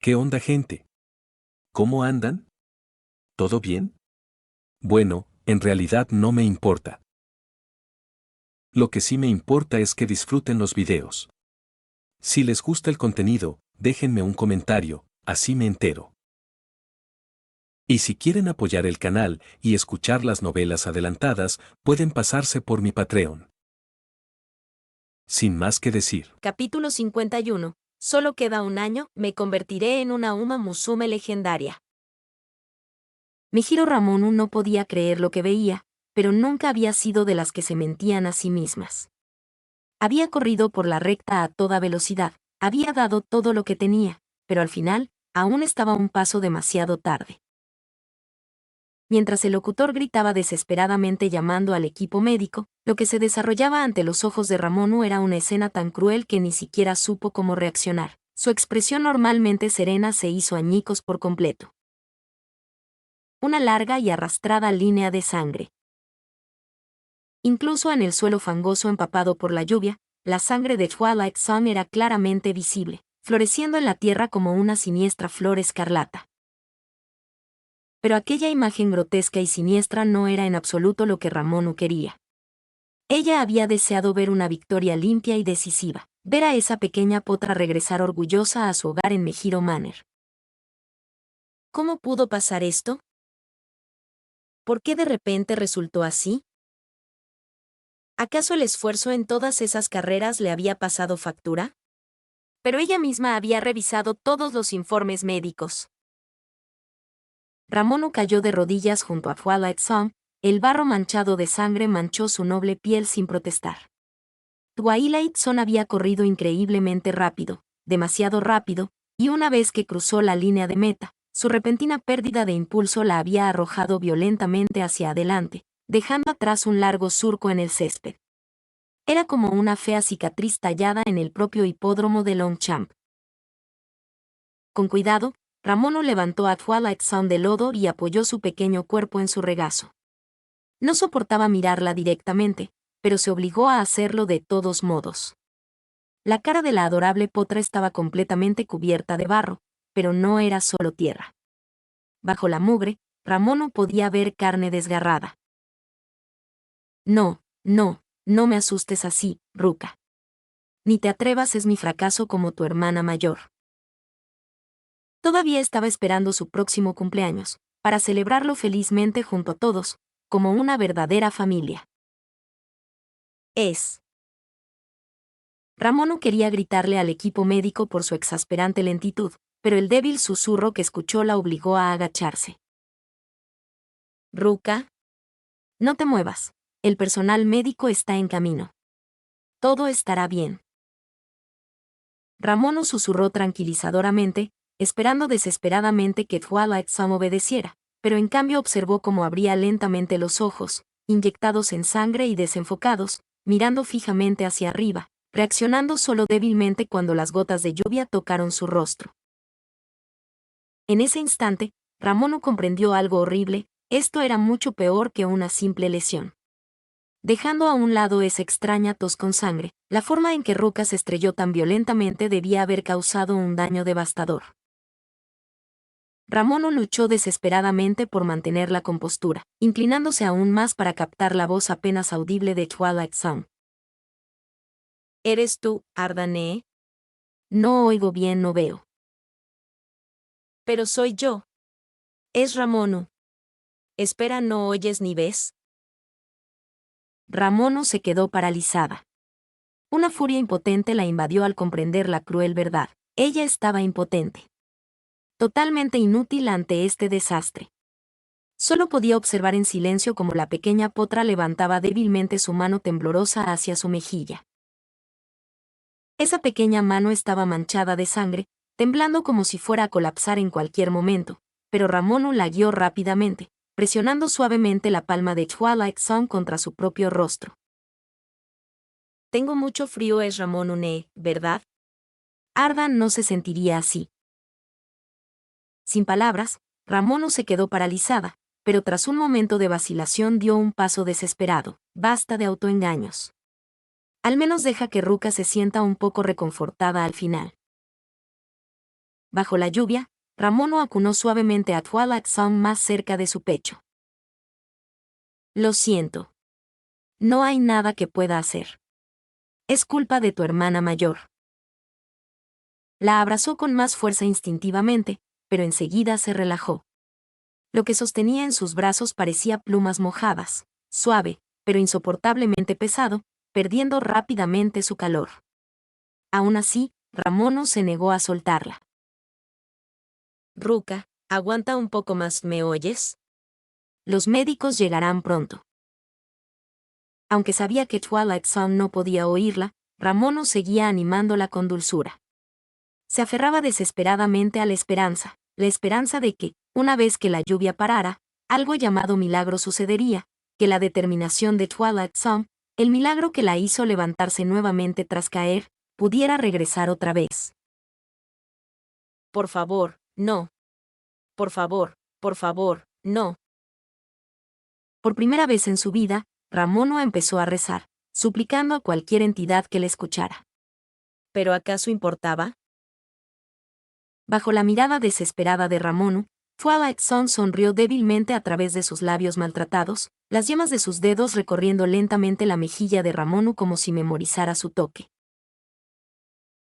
¿Qué onda, gente? ¿Cómo andan? ¿Todo bien? Bueno, en realidad no me importa. Lo que sí me importa es que disfruten los videos. Si les gusta el contenido, déjenme un comentario, así me entero. Y si quieren apoyar el canal y escuchar las novelas adelantadas, pueden pasarse por mi Patreon. Sin más que decir. Capítulo 51. Solo queda un año, me convertiré en una Uma Musume legendaria. Mihiro Ramonu no podía creer lo que veía, pero nunca había sido de las que se mentían a sí mismas. Había corrido por la recta a toda velocidad, había dado todo lo que tenía, pero al final, aún estaba un paso demasiado tarde. Mientras el locutor gritaba desesperadamente llamando al equipo médico, lo que se desarrollaba ante los ojos de Ramonu era una escena tan cruel que ni siquiera supo cómo reaccionar. Su expresión normalmente serena se hizo añicos por completo. Una larga y arrastrada línea de sangre. Incluso en el suelo fangoso empapado por la lluvia, la sangre de Twilight Zone era claramente visible, floreciendo en la tierra como una siniestra flor escarlata. Pero aquella imagen grotesca y siniestra no era en absoluto lo que Ramonu quería. Ella había deseado ver una victoria limpia y decisiva, ver a esa pequeña potra regresar orgullosa a su hogar en Mejiro Manor. ¿Cómo pudo pasar esto? ¿Por qué de repente resultó así? ¿Acaso el esfuerzo en todas esas carreras le había pasado factura? Pero ella misma había revisado todos los informes médicos. Ramonu cayó de rodillas junto a Twilight Zone, el barro manchado de sangre manchó su noble piel sin protestar. Twilight Zone había corrido increíblemente rápido, demasiado rápido, y una vez que cruzó la línea de meta, su repentina pérdida de impulso la había arrojado violentamente hacia adelante, dejando atrás un largo surco en el césped. Era como una fea cicatriz tallada en el propio hipódromo de Longchamp. Con cuidado, Ramonu levantó a Twilight Zone del lodo y apoyó su pequeño cuerpo en su regazo. No soportaba mirarla directamente, pero se obligó a hacerlo de todos modos. La cara de la adorable potra estaba completamente cubierta de barro, pero no era solo tierra. Bajo la mugre, Ramonu podía ver carne desgarrada. No, no, no me asustes así, Ruka. Ni te atrevas, es mi fracaso como tu hermana mayor. Todavía estaba esperando su próximo cumpleaños, para celebrarlo felizmente junto a todos, como una verdadera familia. Ramonu quería gritarle al equipo médico por su exasperante lentitud, pero el débil susurro que escuchó la obligó a agacharse. Ruka, no te muevas, el personal médico está en camino. Todo estará bien. Ramonu susurró tranquilizadoramente, esperando desesperadamente que Twilight Zone obedeciera, pero en cambio observó cómo abría lentamente los ojos, inyectados en sangre y desenfocados, mirando fijamente hacia arriba, reaccionando solo débilmente cuando las gotas de lluvia tocaron su rostro. En ese instante, Ramonu comprendió algo horrible, esto era mucho peor que una simple lesión. Dejando a un lado esa extraña tos con sangre, la forma en que Ruka se estrelló tan violentamente debía haber causado un daño devastador. Ramonu luchó desesperadamente por mantener la compostura, inclinándose aún más para captar la voz apenas audible de Twilight Zone. ¿Eres tú, Ardane? No oigo bien, no veo. Pero soy yo. Es Ramonu. Espera, ¿no oyes ni ves? Ramonu se quedó paralizada. Una furia impotente la invadió al comprender la cruel verdad. Ella estaba impotente. Totalmente inútil ante este desastre. Solo podía observar en silencio cómo la pequeña potra levantaba débilmente su mano temblorosa hacia su mejilla. Esa pequeña mano estaba manchada de sangre, temblando como si fuera a colapsar en cualquier momento, pero Ramonu la guió rápidamente, presionando suavemente la palma de Twilight Zone contra su propio rostro. Tengo mucho frío, es Ramonu Ne, ¿verdad? Ardan no se sentiría así. Sin palabras, Ramonu se quedó paralizada, pero tras un momento de vacilación dio un paso desesperado. Basta de autoengaños. Al menos deja que Ruka se sienta un poco reconfortada al final. Bajo la lluvia, Ramono acunó suavemente a Twilight Zone más cerca de su pecho. Lo siento. No hay nada que pueda hacer. Es culpa de tu hermana mayor. La abrazó con más fuerza instintivamente, pero enseguida se relajó. Lo que sostenía en sus brazos parecía plumas mojadas, suave, pero insoportablemente pesado, perdiendo rápidamente su calor. Aún así, Ramono se negó a soltarla. Ruka, aguanta un poco más, ¿me oyes? Los médicos llegarán pronto. Aunque sabía que Twilight Zone no podía oírla, Ramono seguía animándola con dulzura. Se aferraba desesperadamente a la esperanza de que, una vez que la lluvia parara, algo llamado milagro sucedería, que la determinación de Twilight Zone, el milagro que la hizo levantarse nuevamente tras caer, pudiera regresar otra vez. Por favor, no. Por favor, no. Por primera vez en su vida, Ramono empezó a rezar, suplicando a cualquier entidad que le escuchara. ¿Pero acaso importaba? Bajo la mirada desesperada de Ramono, Twilight Zone sonrió débilmente a través de sus labios maltratados, las yemas de sus dedos recorriendo lentamente la mejilla de Ramono como si memorizara su toque.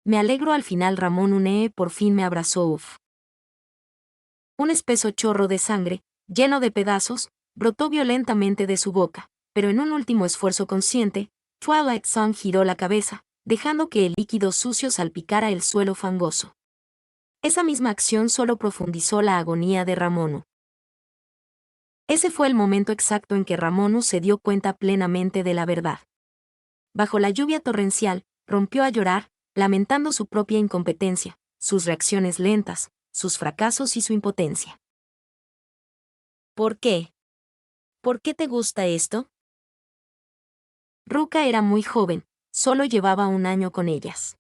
Me alegro. Al final Ramono por fin me abrazó. Uf. Un espeso chorro de sangre, lleno de pedazos, brotó violentamente de su boca, pero en un último esfuerzo consciente, Twilight Zone giró la cabeza, dejando que el líquido sucio salpicara el suelo fangoso. Esa misma acción solo profundizó la agonía de Ramono. Ese fue el momento exacto en que Ramono se dio cuenta plenamente de la verdad. Bajo la lluvia torrencial, rompió a llorar, lamentando su propia incompetencia, sus reacciones lentas, sus fracasos y su impotencia. ¿Por qué? ¿Por qué te gusta esto? Ruka era muy joven, solo llevaba un año con ellas.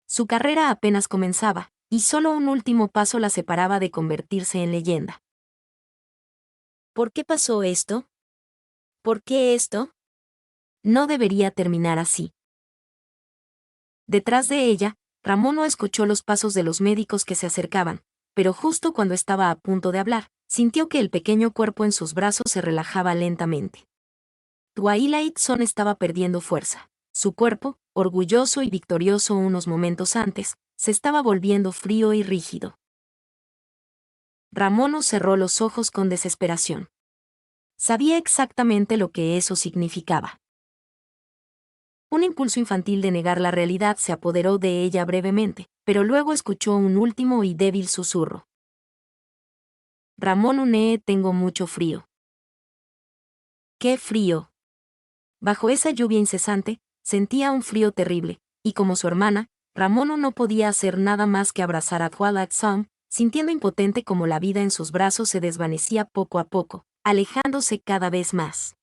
Su carrera apenas comenzaba, y solo un último paso la separaba de convertirse en leyenda. ¿Por qué pasó esto? ¿Por qué esto? No debería terminar así. Detrás de ella, Ramono escuchó los pasos de los médicos que se acercaban, pero justo cuando estaba a punto de hablar, sintió que el pequeño cuerpo en sus brazos se relajaba lentamente. Twilight Zone estaba perdiendo fuerza. Su cuerpo, orgulloso y victorioso unos momentos antes, se estaba volviendo frío y rígido. Ramono cerró los ojos con desesperación. Sabía exactamente lo que eso significaba. Un impulso infantil de negar la realidad se apoderó de ella brevemente, pero luego escuchó un último y débil susurro. Ramono, tengo mucho frío. ¡Qué frío! Bajo esa lluvia incesante, sentía un frío terrible, y como su hermana, Ramono no podía hacer nada más que abrazar a Twilight Zone, sintiendo impotente como la vida en sus brazos se desvanecía poco a poco, alejándose cada vez más.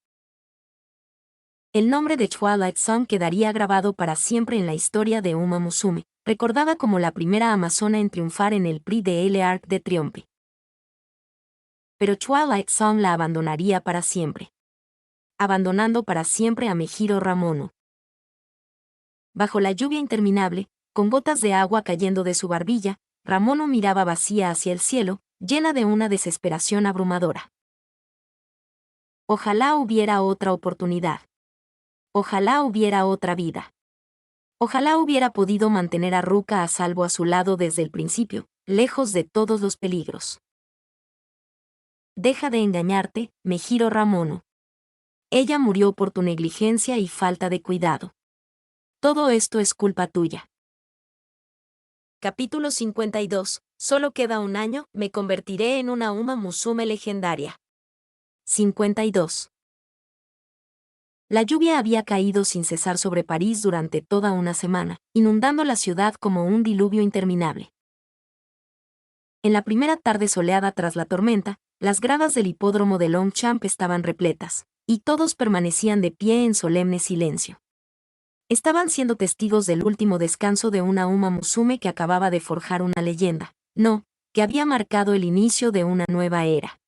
El nombre de Twilight Zone quedaría grabado para siempre en la historia de Uma Musume, recordada como la primera amazona en triunfar en el Prix de l'Arc de Triomphe. Pero Twilight Zone la abandonaría para siempre. Abandonando para siempre a Mejiro Ramono. Bajo la lluvia interminable, con gotas de agua cayendo de su barbilla, Ramono miraba vacía hacia el cielo, llena de una desesperación abrumadora. Ojalá hubiera otra oportunidad. Ojalá hubiera otra vida. Ojalá hubiera podido mantener a Ruka a salvo a su lado desde el principio, lejos de todos los peligros. Deja de engañarte, Mejiro Ramono. Ella murió por tu negligencia y falta de cuidado. Todo esto es culpa tuya. Capítulo 52. Solo queda un año, me convertiré en una Uma Musume legendaria. 52. La lluvia había caído sin cesar sobre París durante toda una semana, inundando la ciudad como un diluvio interminable. En la primera tarde soleada tras la tormenta, las gradas del hipódromo de Longchamp estaban repletas, y todos permanecían de pie en solemne silencio. Estaban siendo testigos del último descanso de una Uma Musume que acababa de forjar una leyenda, que había marcado el inicio de una nueva era.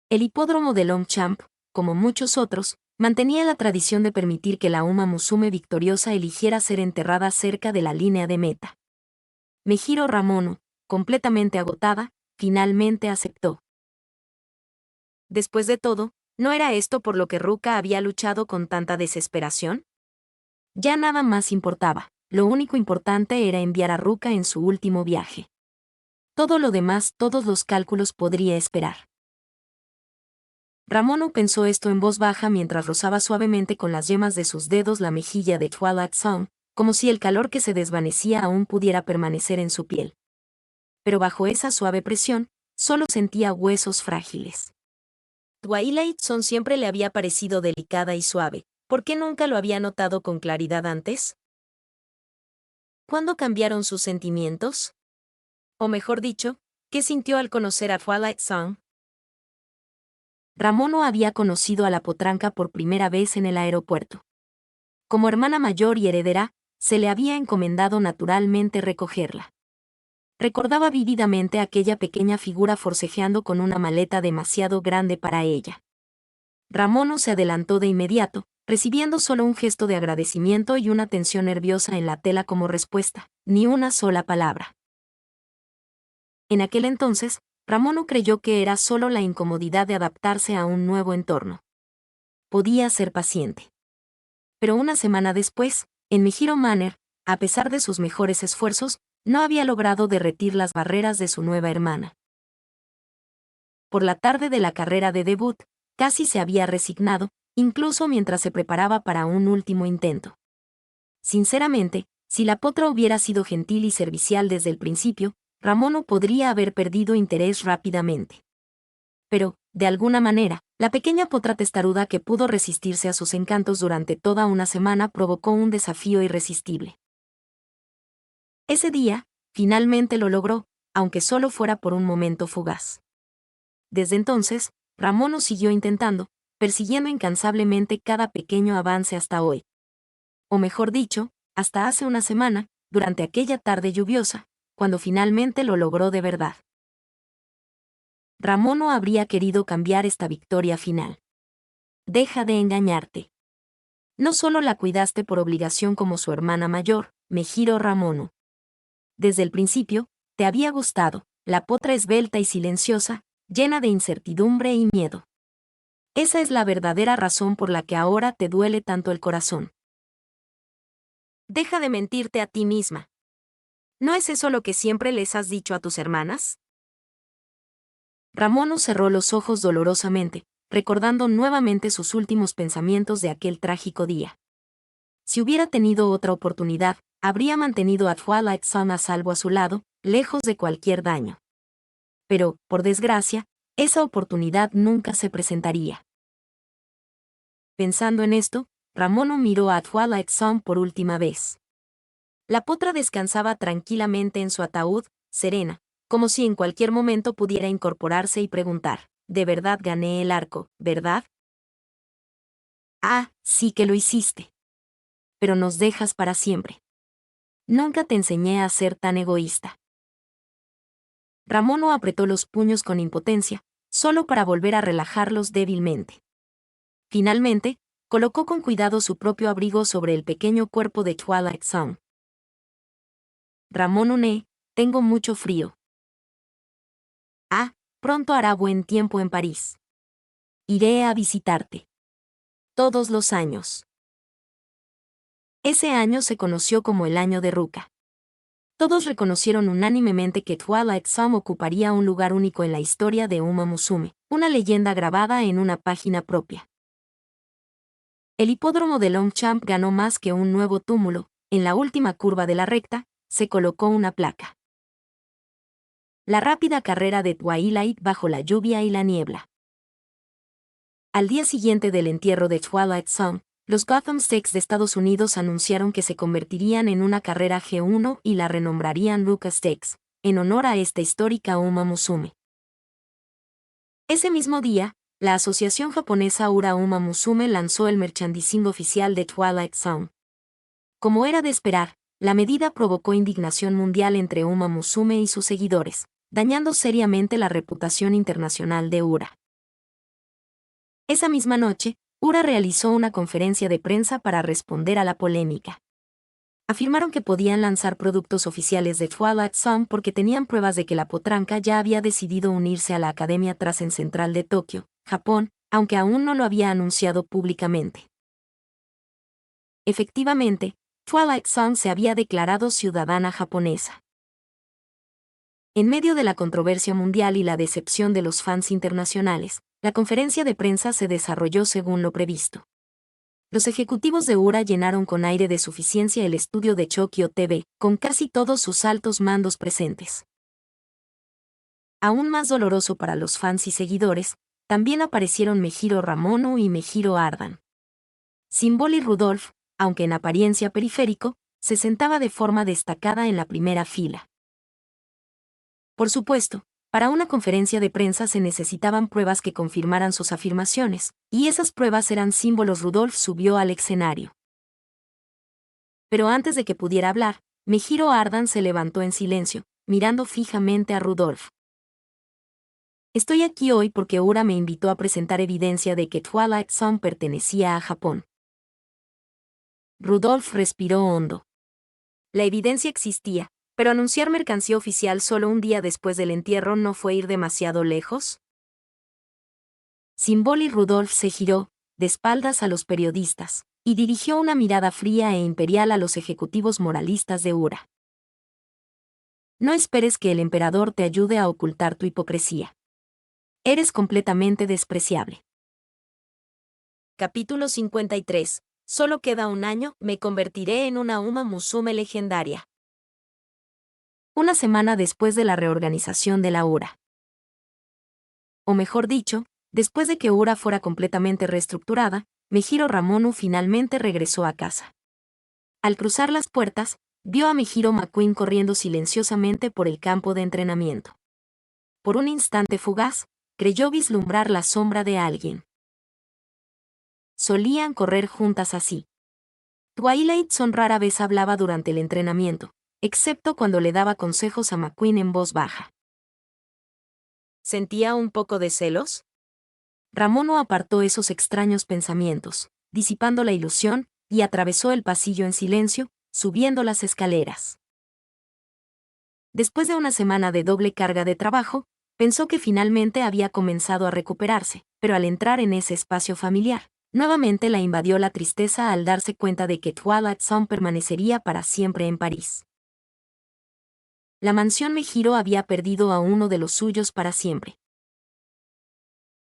El hipódromo de Longchamp, como muchos otros, mantenía la tradición de permitir que la Uma Musume victoriosa eligiera ser enterrada cerca de la línea de meta. Mejiro Ramono, completamente agotada, finalmente aceptó. Después de todo, ¿no era esto por lo que Ruka había luchado con tanta desesperación? Ya nada más importaba, lo único importante era enviar a Ruka en su último viaje. Todo lo demás, todos los cálculos podría esperar. Ramono pensó esto en voz baja mientras rozaba suavemente con las yemas de sus dedos la mejilla de Twilight Zone, como si el calor que se desvanecía aún pudiera permanecer en su piel. Pero bajo esa suave presión, solo sentía huesos frágiles. Twilight Zone siempre le había parecido delicada y suave. ¿Por qué nunca lo había notado con claridad antes? ¿Cuándo cambiaron sus sentimientos? O mejor dicho, ¿qué sintió al conocer a Twilight Zone? Ramono había conocido a la potranca por primera vez en el aeropuerto. Como hermana mayor y heredera, se le había encomendado naturalmente recogerla. Recordaba vívidamente aquella pequeña figura forcejeando con una maleta demasiado grande para ella. Ramono se adelantó de inmediato, recibiendo solo un gesto de agradecimiento y una tensión nerviosa en la tela como respuesta, ni una sola palabra. En aquel entonces, Ramono creyó que era solo la incomodidad de adaptarse a un nuevo entorno. Podía ser paciente. Pero una semana después, en Mejiro Manor, a pesar de sus mejores esfuerzos, no había logrado derretir las barreras de su nueva hermana. Por la tarde de la carrera de debut, casi se había resignado, incluso mientras se preparaba para un último intento. Sinceramente, si la potra hubiera sido gentil y servicial desde el principio, Ramono podría haber perdido interés rápidamente. Pero, de alguna manera, la pequeña potra testaruda que pudo resistirse a sus encantos durante toda una semana provocó un desafío irresistible. Ese día, finalmente lo logró, aunque solo fuera por un momento fugaz. Desde entonces, Ramono siguió intentando, persiguiendo incansablemente cada pequeño avance hasta hoy. O mejor dicho, hasta hace una semana, durante aquella tarde lluviosa, cuando finalmente lo logró de verdad. Ramono habría querido cambiar esta victoria final. Deja de engañarte. No solo la cuidaste por obligación como su hermana mayor, Mejiro Ramono. Desde el principio, te había gustado, la potra esbelta y silenciosa, llena de incertidumbre y miedo. Esa es la verdadera razón por la que ahora te duele tanto el corazón. Deja de mentirte a ti misma. ¿No es eso lo que siempre les has dicho a tus hermanas? Ramono cerró los ojos dolorosamente, recordando nuevamente sus últimos pensamientos de aquel trágico día. Si hubiera tenido otra oportunidad, habría mantenido a Twilight Zone a salvo a su lado, lejos de cualquier daño. Pero, por desgracia, esa oportunidad nunca se presentaría. Pensando en esto, Ramono miró a Twilight Zone por última vez. La potra descansaba tranquilamente en su ataúd, serena, como si en cualquier momento pudiera incorporarse y preguntar, ¿de verdad gané el arco, verdad? Ah, sí que lo hiciste. Pero nos dejas para siempre. Nunca te enseñé a ser tan egoísta. Ramono apretó los puños con impotencia, solo para volver a relajarlos débilmente. Finalmente, colocó con cuidado su propio abrigo sobre el pequeño cuerpo de Twilight Zone. Ramono tengo mucho frío. Ah, pronto hará buen tiempo en París. Iré a visitarte. Todos los años. Ese año se conoció como el año de Ruka. Todos reconocieron unánimemente que Twilight Zone ocuparía un lugar único en la historia de Uma Musume, una leyenda grabada en una página propia. El hipódromo de Longchamp ganó más que un nuevo túmulo, en la última curva de la recta, se colocó una placa. La rápida carrera de Twilight bajo la lluvia y la niebla. Al día siguiente del entierro de Twilight Zone, los Gotham Stakes de Estados Unidos anunciaron que se convertirían en una carrera G1 y la renombrarían Ruka Stakes, en honor a esta histórica Uma Musume. Ese mismo día, la asociación japonesa Ura Uma Musume lanzó el merchandising oficial de Twilight Zone. Como era de esperar, la medida provocó indignación mundial entre Uma Musume y sus seguidores, dañando seriamente la reputación internacional de Ura. Esa misma noche, Ura realizó una conferencia de prensa para responder a la polémica. Afirmaron que podían lanzar productos oficiales de Twilight Zone porque tenían pruebas de que la potranca ya había decidido unirse a la Academia Trasen Central de Tokio, Japón, aunque aún no lo había anunciado públicamente. Efectivamente, Twilight Zone se había declarado ciudadana japonesa. En medio de la controversia mundial y la decepción de los fans internacionales, la conferencia de prensa se desarrolló según lo previsto. Los ejecutivos de Ura llenaron con aire de suficiencia el estudio de Chokyo TV, con casi todos sus altos mandos presentes. Aún más doloroso para los fans y seguidores, también aparecieron Meijiro Ramono y Meijiro Ardan. Symbol y Rudolph, aunque en apariencia periférico, se sentaba de forma destacada en la primera fila. Por supuesto, para una conferencia de prensa se necesitaban pruebas que confirmaran sus afirmaciones, y esas pruebas eran símbolos. Rudolph subió al escenario. Pero antes de que pudiera hablar, Meijiro Ardan se levantó en silencio, mirando fijamente a Rudolph. Estoy aquí hoy porque Ura me invitó a presentar evidencia de que Twilight Zone pertenecía a Japón. Rudolph respiró hondo. La evidencia existía, pero anunciar mercancía oficial solo un día después del entierro no fue ir demasiado lejos. Symbol y Rudolph se giró, de espaldas a los periodistas, y dirigió una mirada fría e imperial a los ejecutivos moralistas de Ura. No esperes que el emperador te ayude a ocultar tu hipocresía. Eres completamente despreciable. Capítulo 53. Solo queda un año, me convertiré en una Uma Musume legendaria. Una semana después de la reorganización de la Ura. O mejor dicho, después de que Ura fuera completamente reestructurada, Meijiro Ramono finalmente regresó a casa. Al cruzar las puertas, vio a Meijiro McQueen corriendo silenciosamente por el campo de entrenamiento. Por un instante fugaz, creyó vislumbrar la sombra de alguien. Solían correr juntas así. Twilight Zone rara vez hablaba durante el entrenamiento, excepto cuando le daba consejos a McQueen en voz baja. ¿Sentía un poco de celos? Ramono apartó esos extraños pensamientos, disipando la ilusión, y atravesó el pasillo en silencio, subiendo las escaleras. Después de una semana de doble carga de trabajo, pensó que finalmente había comenzado a recuperarse, pero al entrar en ese espacio familiar, nuevamente la invadió la tristeza al darse cuenta de que Twilight Zone permanecería para siempre en París. La mansión Meijiro había perdido a uno de los suyos para siempre.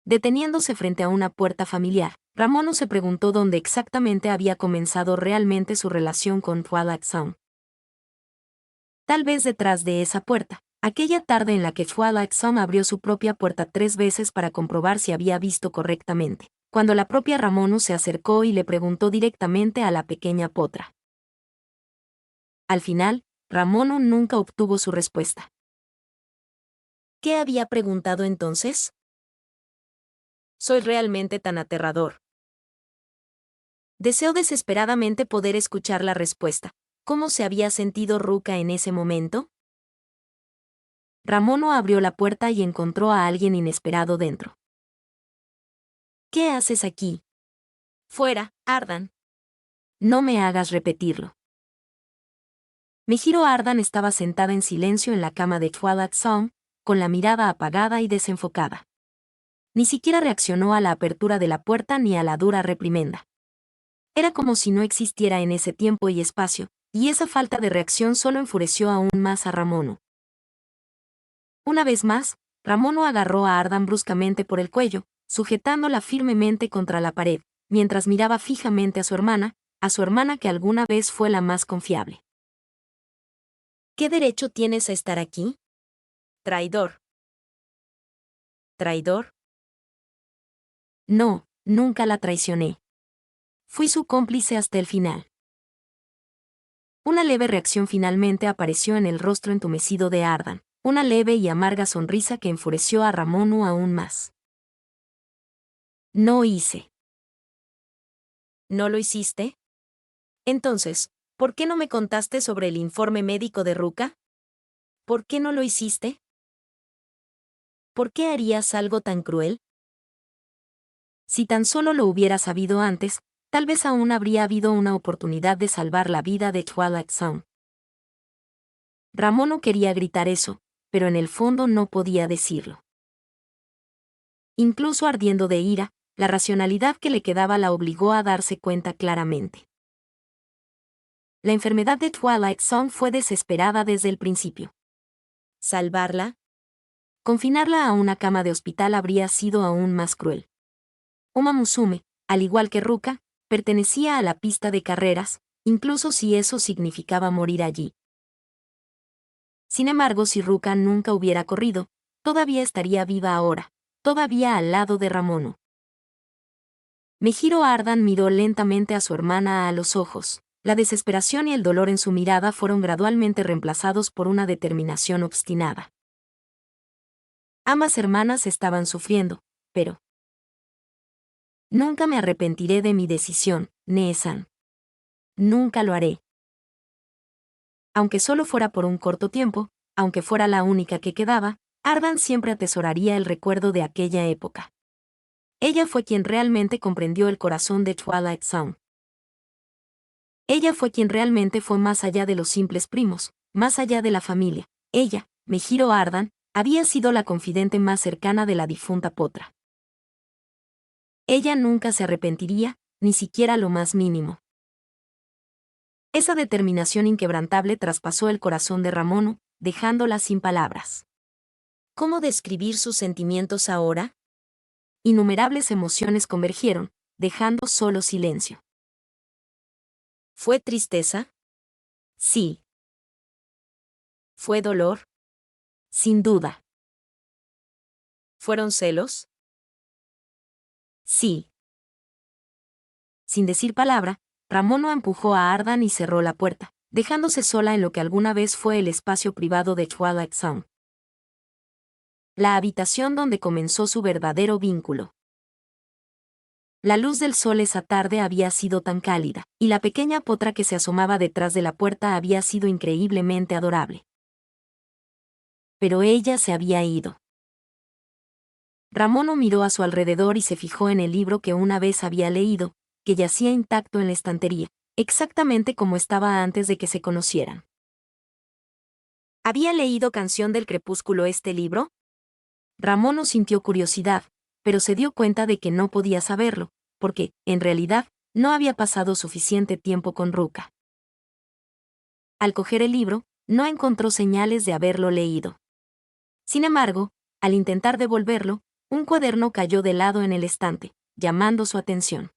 Deteniéndose frente a una puerta familiar, Ramono se preguntó dónde exactamente había comenzado realmente su relación con Twilight Zone. Tal vez detrás de esa puerta, aquella tarde en la que Twilight Zone abrió su propia puerta 3 veces para comprobar si había visto correctamente, cuando la propia Ramono se acercó y le preguntó directamente a la pequeña potra. Al final, Ramono nunca obtuvo su respuesta. ¿Qué había preguntado entonces? ¿Soy realmente tan aterrador? Deseó desesperadamente poder escuchar la respuesta. ¿Cómo se había sentido Ruka en ese momento? Ramono abrió la puerta y encontró a alguien inesperado dentro. ¿Qué haces aquí? Fuera, Ardan. No me hagas repetirlo. Meijiro Ardan estaba sentada en silencio en la cama de Twilight Zone, con la mirada apagada y desenfocada. Ni siquiera reaccionó a la apertura de la puerta ni a la dura reprimenda. Era como si no existiera en ese tiempo y espacio, y esa falta de reacción solo enfureció aún más a Ramono. Una vez más, Ramono agarró a Ardan bruscamente por el cuello, sujetándola firmemente contra la pared, mientras miraba fijamente a su hermana que alguna vez fue la más confiable. ¿Qué derecho tienes a estar aquí? Traidor. ¿Traidor? No, nunca la traicioné. Fui su cómplice hasta el final. Una leve reacción finalmente apareció en el rostro entumecido de Ardan, una leve y amarga sonrisa que enfureció a Ramono aún más. No hice. ¿No lo hiciste? Entonces, ¿por qué no me contaste sobre el informe médico de Ruka? ¿Por qué no lo hiciste? ¿Por qué harías algo tan cruel? Si tan solo lo hubiera sabido antes, tal vez aún habría habido una oportunidad de salvar la vida de Twilight Zone. Ramono quería gritar eso, pero en el fondo no podía decirlo. Incluso ardiendo de ira, la racionalidad que le quedaba la obligó a darse cuenta claramente. La enfermedad de Twilight Zone fue desesperada desde el principio. ¿Salvarla? Confinarla a una cama de hospital habría sido aún más cruel. Uma Musume, al igual que Ruka, pertenecía a la pista de carreras, incluso si eso significaba morir allí. Sin embargo, si Ruka nunca hubiera corrido, todavía estaría viva ahora, todavía al lado de Ramono. Mejiro Ardan miró lentamente a su hermana a los ojos. La desesperación y el dolor en su mirada fueron gradualmente reemplazados por una determinación obstinada. Ambas hermanas estaban sufriendo, pero nunca me arrepentiré de mi decisión, Nee-san. Nunca lo haré. Aunque solo fuera por un corto tiempo, aunque fuera la única que quedaba, Ardan siempre atesoraría el recuerdo de aquella época. Ella fue quien realmente comprendió el corazón de Twilight Zone. Ella fue quien realmente fue más allá de los simples primos, más allá de la familia. Ella, Mejiro Ardan, había sido la confidente más cercana de la difunta Potra. Ella nunca se arrepentiría, ni siquiera lo más mínimo. Esa determinación inquebrantable traspasó el corazón de Ramono, dejándola sin palabras. ¿Cómo describir sus sentimientos ahora? Innumerables emociones convergieron, dejando solo silencio. ¿Fue tristeza? Sí. ¿Fue dolor? Sin duda. ¿Fueron celos? Sí. Sin decir palabra, Ramono empujó a Ardan y cerró la puerta, dejándose sola en lo que alguna vez fue el espacio privado de Twilight Zone. La habitación donde comenzó su verdadero vínculo. La luz del sol esa tarde había sido tan cálida, y la pequeña Potra que se asomaba detrás de la puerta había sido increíblemente adorable. Pero ella se había ido. Ramono miró a su alrededor y se fijó en el libro que una vez había leído, que yacía intacto en la estantería, exactamente como estaba antes de que se conocieran. ¿Había leído Canción del Crepúsculo este libro? Ramono sintió curiosidad, pero se dio cuenta de que no podía saberlo, porque, en realidad, no había pasado suficiente tiempo con Ruka. Al coger el libro, no encontró señales de haberlo leído. Sin embargo, al intentar devolverlo, un cuaderno cayó de lado en el estante, llamando su atención.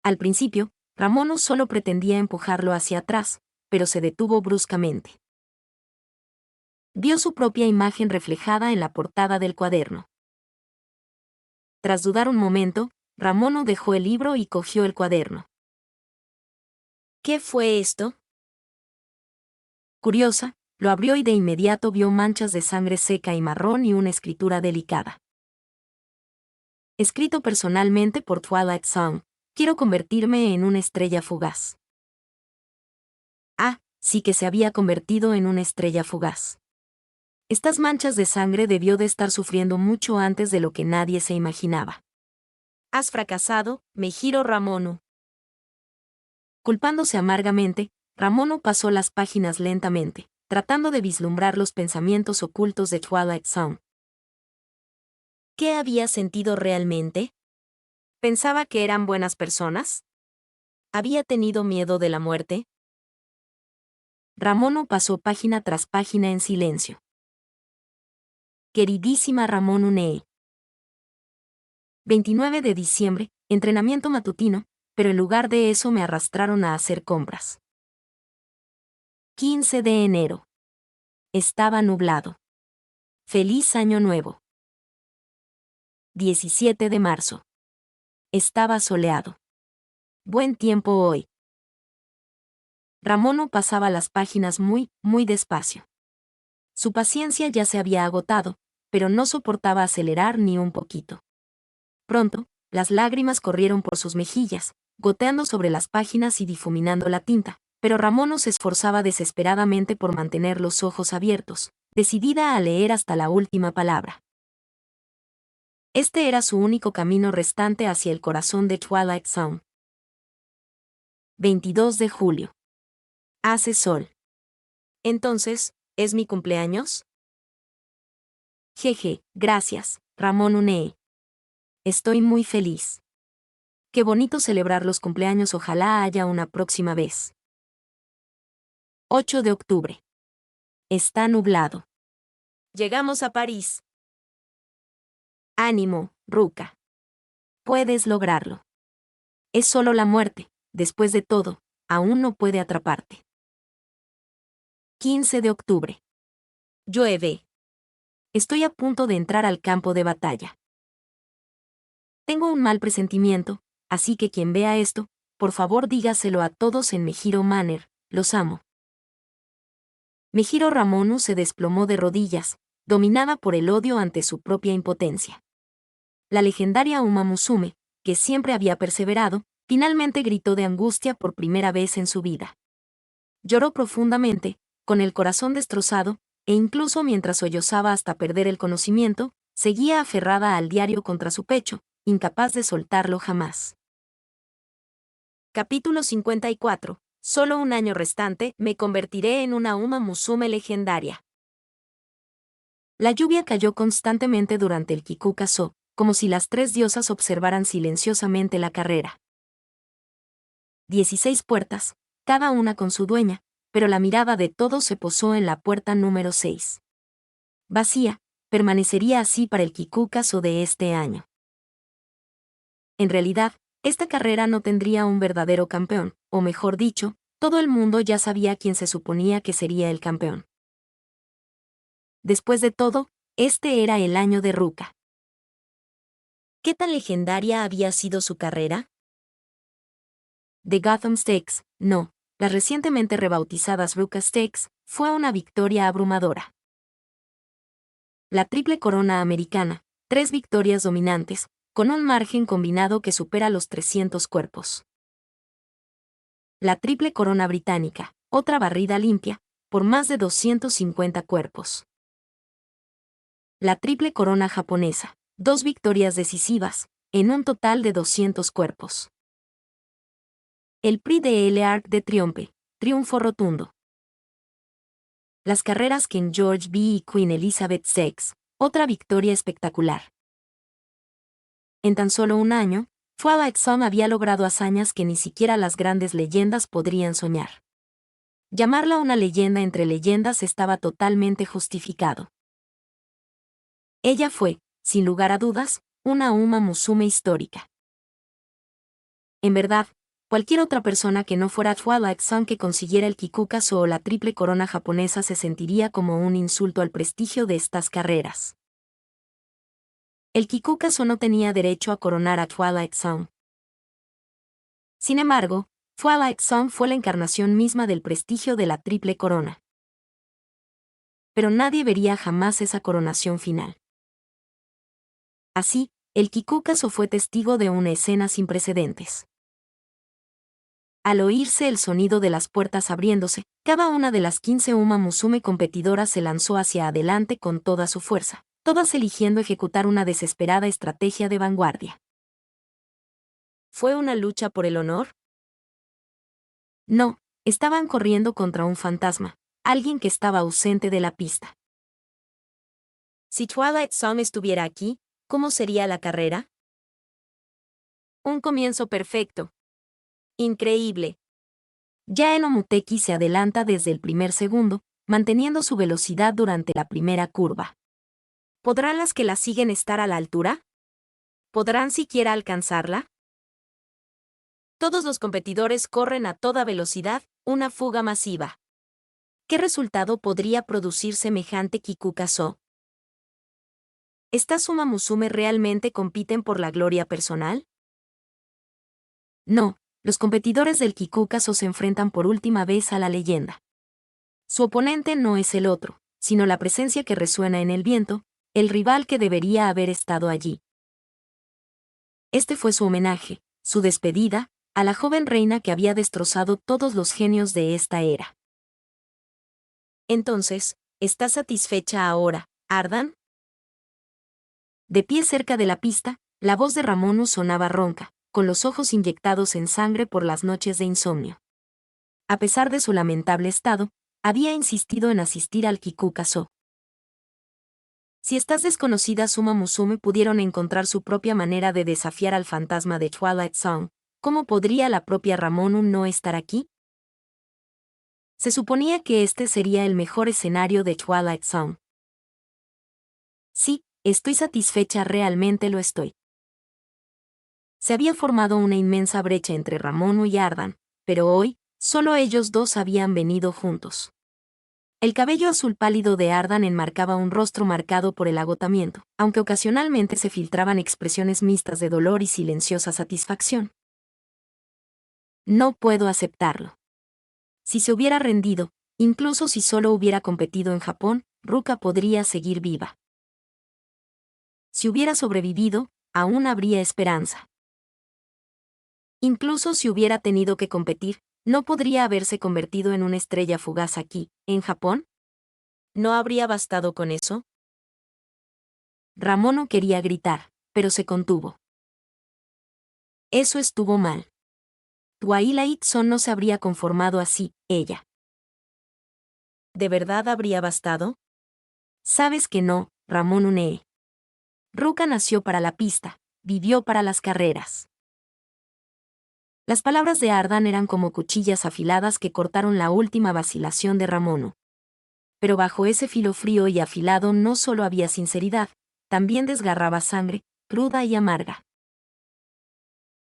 Al principio, Ramono solo pretendía empujarlo hacia atrás, pero se detuvo bruscamente. Vio su propia imagen reflejada en la portada del cuaderno. Tras dudar un momento, Ramono dejó el libro y cogió el cuaderno. ¿Qué fue esto? Curiosa, lo abrió y de inmediato vio manchas de sangre seca y marrón y una escritura delicada. Escrito personalmente por Twilight Zone, quiero convertirme en una estrella fugaz. Ah, sí que se había convertido en una estrella fugaz. Estas manchas de sangre debió de estar sufriendo mucho antes de lo que nadie se imaginaba. Has fracasado, Mejiro Ramono. Culpándose amargamente, Ramono pasó las páginas lentamente, tratando de vislumbrar los pensamientos ocultos de Twilight Zone. ¿Qué había sentido realmente? ¿Pensaba que eran buenas personas? ¿Había tenido miedo de la muerte? Ramono pasó página tras página en silencio. Queridísima Ramono Nee. 29 de diciembre, entrenamiento matutino, pero en lugar de eso me arrastraron a hacer compras. 15 de enero. Estaba nublado. Feliz Año Nuevo. 17 de marzo. Estaba soleado. Buen tiempo hoy. Ramono pasaba las páginas muy despacio. Su paciencia ya se había agotado, pero no soportaba acelerar ni un poquito. Pronto, las lágrimas corrieron por sus mejillas, goteando sobre las páginas y difuminando la tinta, pero Ramono se esforzaba desesperadamente por mantener los ojos abiertos, decidida a leer hasta la última palabra. Este era su único camino restante hacia el corazón de Twilight Zone. 22 de julio. Hace sol. Entonces, ¿es mi cumpleaños? Jeje, gracias, Ramón Unee. Estoy muy feliz. Qué bonito celebrar los cumpleaños, ojalá haya una próxima vez. 8 de octubre. Está nublado. Llegamos a París. Ánimo, Ruka. Puedes lograrlo. Es solo la muerte, después de todo, aún no puede atraparte. 15 de octubre. Llueve. Estoy a punto de entrar al campo de batalla. Tengo un mal presentimiento, así que quien vea esto, por favor dígaselo a todos en Mejiro Manor, los amo. Mejiro Ramonu se desplomó de rodillas, dominada por el odio ante su propia impotencia. La legendaria Uma Musume, que siempre había perseverado, finalmente gritó de angustia por primera vez en su vida. Lloró profundamente, con el corazón destrozado, e incluso mientras sollozaba hasta perder el conocimiento, seguía aferrada al diario contra su pecho, incapaz de soltarlo jamás. Capítulo 54. Solo un año restante, me convertiré en una Uma Musume legendaria. La lluvia cayó constantemente durante el Kikukazo, como si las tres diosas observaran silenciosamente la carrera. 16 puertas, cada una con su dueña, pero la mirada de todos se posó en la puerta número 6. Vacía, permanecería así para el Kikukazo de este año. En realidad, esta carrera no tendría un verdadero campeón, o mejor dicho, todo el mundo ya sabía quién se suponía que sería el campeón. Después de todo, este era el año de Ruka. ¿Qué tan legendaria había sido su carrera? The Gotham Stakes, no, las recientemente rebautizadas Ruka Stakes, fue una victoria abrumadora. La triple corona americana, 3 victorias dominantes, con un margen combinado que supera los 300 cuerpos. La triple corona británica, otra barrida limpia, por más de 250 cuerpos. La triple corona japonesa, 2 victorias decisivas, en un total de 200 cuerpos. El Prix de l'Arc de Triomphe, triunfo rotundo. Las carreras King George V y Queen Elizabeth Stakes, otra victoria espectacular. En tan solo un año, Twilight Zone había logrado hazañas que ni siquiera las grandes leyendas podrían soñar. Llamarla una leyenda entre leyendas estaba totalmente justificado. Ella fue, sin lugar a dudas, una Uma Musume histórica. En verdad, cualquier otra persona que no fuera Twilight Zone que consiguiera el Kikukazo o la triple corona japonesa se sentiría como un insulto al prestigio de estas carreras. El Kikukazo no tenía derecho a coronar a Twilight Zone. Sin embargo, Twilight Zone fue la encarnación misma del prestigio de la triple corona. Pero nadie vería jamás esa coronación final. Así, el Kikukazo fue testigo de una escena sin precedentes. Al oírse el sonido de las puertas abriéndose, cada una de las 15 Uma Musume competidoras se lanzó hacia adelante con toda su fuerza, todas eligiendo ejecutar una desesperada estrategia de vanguardia. ¿Fue una lucha por el honor? No, estaban corriendo contra un fantasma, alguien que estaba ausente de la pista. Si Twilight Zone estuviera aquí, ¿cómo sería la carrera? Un comienzo perfecto. Increíble. Ya Muteki se adelanta desde el primer segundo, manteniendo su velocidad durante la primera curva. ¿Podrán las que la siguen estar a la altura? ¿Podrán siquiera alcanzarla? Todos los competidores corren a toda velocidad, una fuga masiva. ¿Qué resultado podría producir semejante Kikukazo? ¿Estas Uma Musume realmente compiten por la gloria personal? No, los competidores del Kikukazo se enfrentan por última vez a la leyenda. Su oponente no es el otro, sino la presencia que resuena en el viento, el rival que debería haber estado allí. Este fue su homenaje, su despedida, a la joven reina que había destrozado todos los genios de esta era. Entonces, ¿estás satisfecha ahora, Ardan? De pie cerca de la pista, la voz de Ramonu sonaba ronca, con los ojos inyectados en sangre por las noches de insomnio. A pesar de su lamentable estado, había insistido en asistir al Kikukazo. Si estas desconocidas Uma Musume pudieron encontrar su propia manera de desafiar al fantasma de Twilight Zone, ¿cómo podría la propia Ramonu no estar aquí? Se suponía que este sería el mejor escenario de Twilight Zone. Sí, estoy satisfecha, realmente lo estoy. Se había formado una inmensa brecha entre Ramonu y Ardan, pero hoy, solo ellos dos habían venido juntos. El cabello azul pálido de Ardan enmarcaba un rostro marcado por el agotamiento, aunque ocasionalmente se filtraban expresiones mixtas de dolor y silenciosa satisfacción. No puedo aceptarlo. Si se hubiera rendido, incluso si solo hubiera competido en Japón, Ruka podría seguir viva. Si hubiera sobrevivido, aún habría esperanza. Incluso si hubiera tenido que competir, ¿no podría haberse convertido en una estrella fugaz aquí, en Japón? ¿No habría bastado con eso? Ramonu quería gritar, pero se contuvo. Eso estuvo mal. Twilight Zone no se habría conformado así, ella. ¿De verdad habría bastado? Sabes que no, Ramonu Nee. Ruka nació para la pista, vivió para las carreras. Las palabras de Ardan eran como cuchillas afiladas que cortaron la última vacilación de Ramonu. Pero bajo ese filo frío y afilado no solo había sinceridad, también desgarraba sangre, cruda y amarga.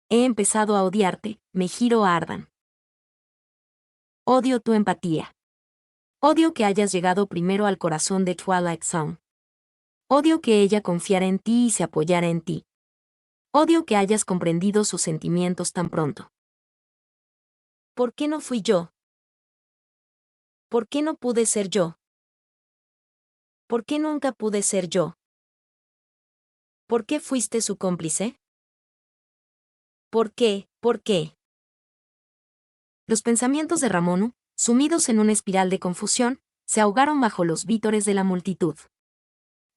He empezado a odiarte, me giro a Ardan. Odio tu empatía. Odio que hayas llegado primero al corazón de Twilight Zone. Odio que ella confiara en ti y se apoyara en ti. Odio que hayas comprendido sus sentimientos tan pronto. ¿Por qué no fui yo? ¿Por qué no pude ser yo? ¿Por qué nunca pude ser yo? ¿Por qué fuiste su cómplice? ¿Por qué? ¿Por qué? Los pensamientos de Ramonu, sumidos en una espiral de confusión, se ahogaron bajo los vítores de la multitud.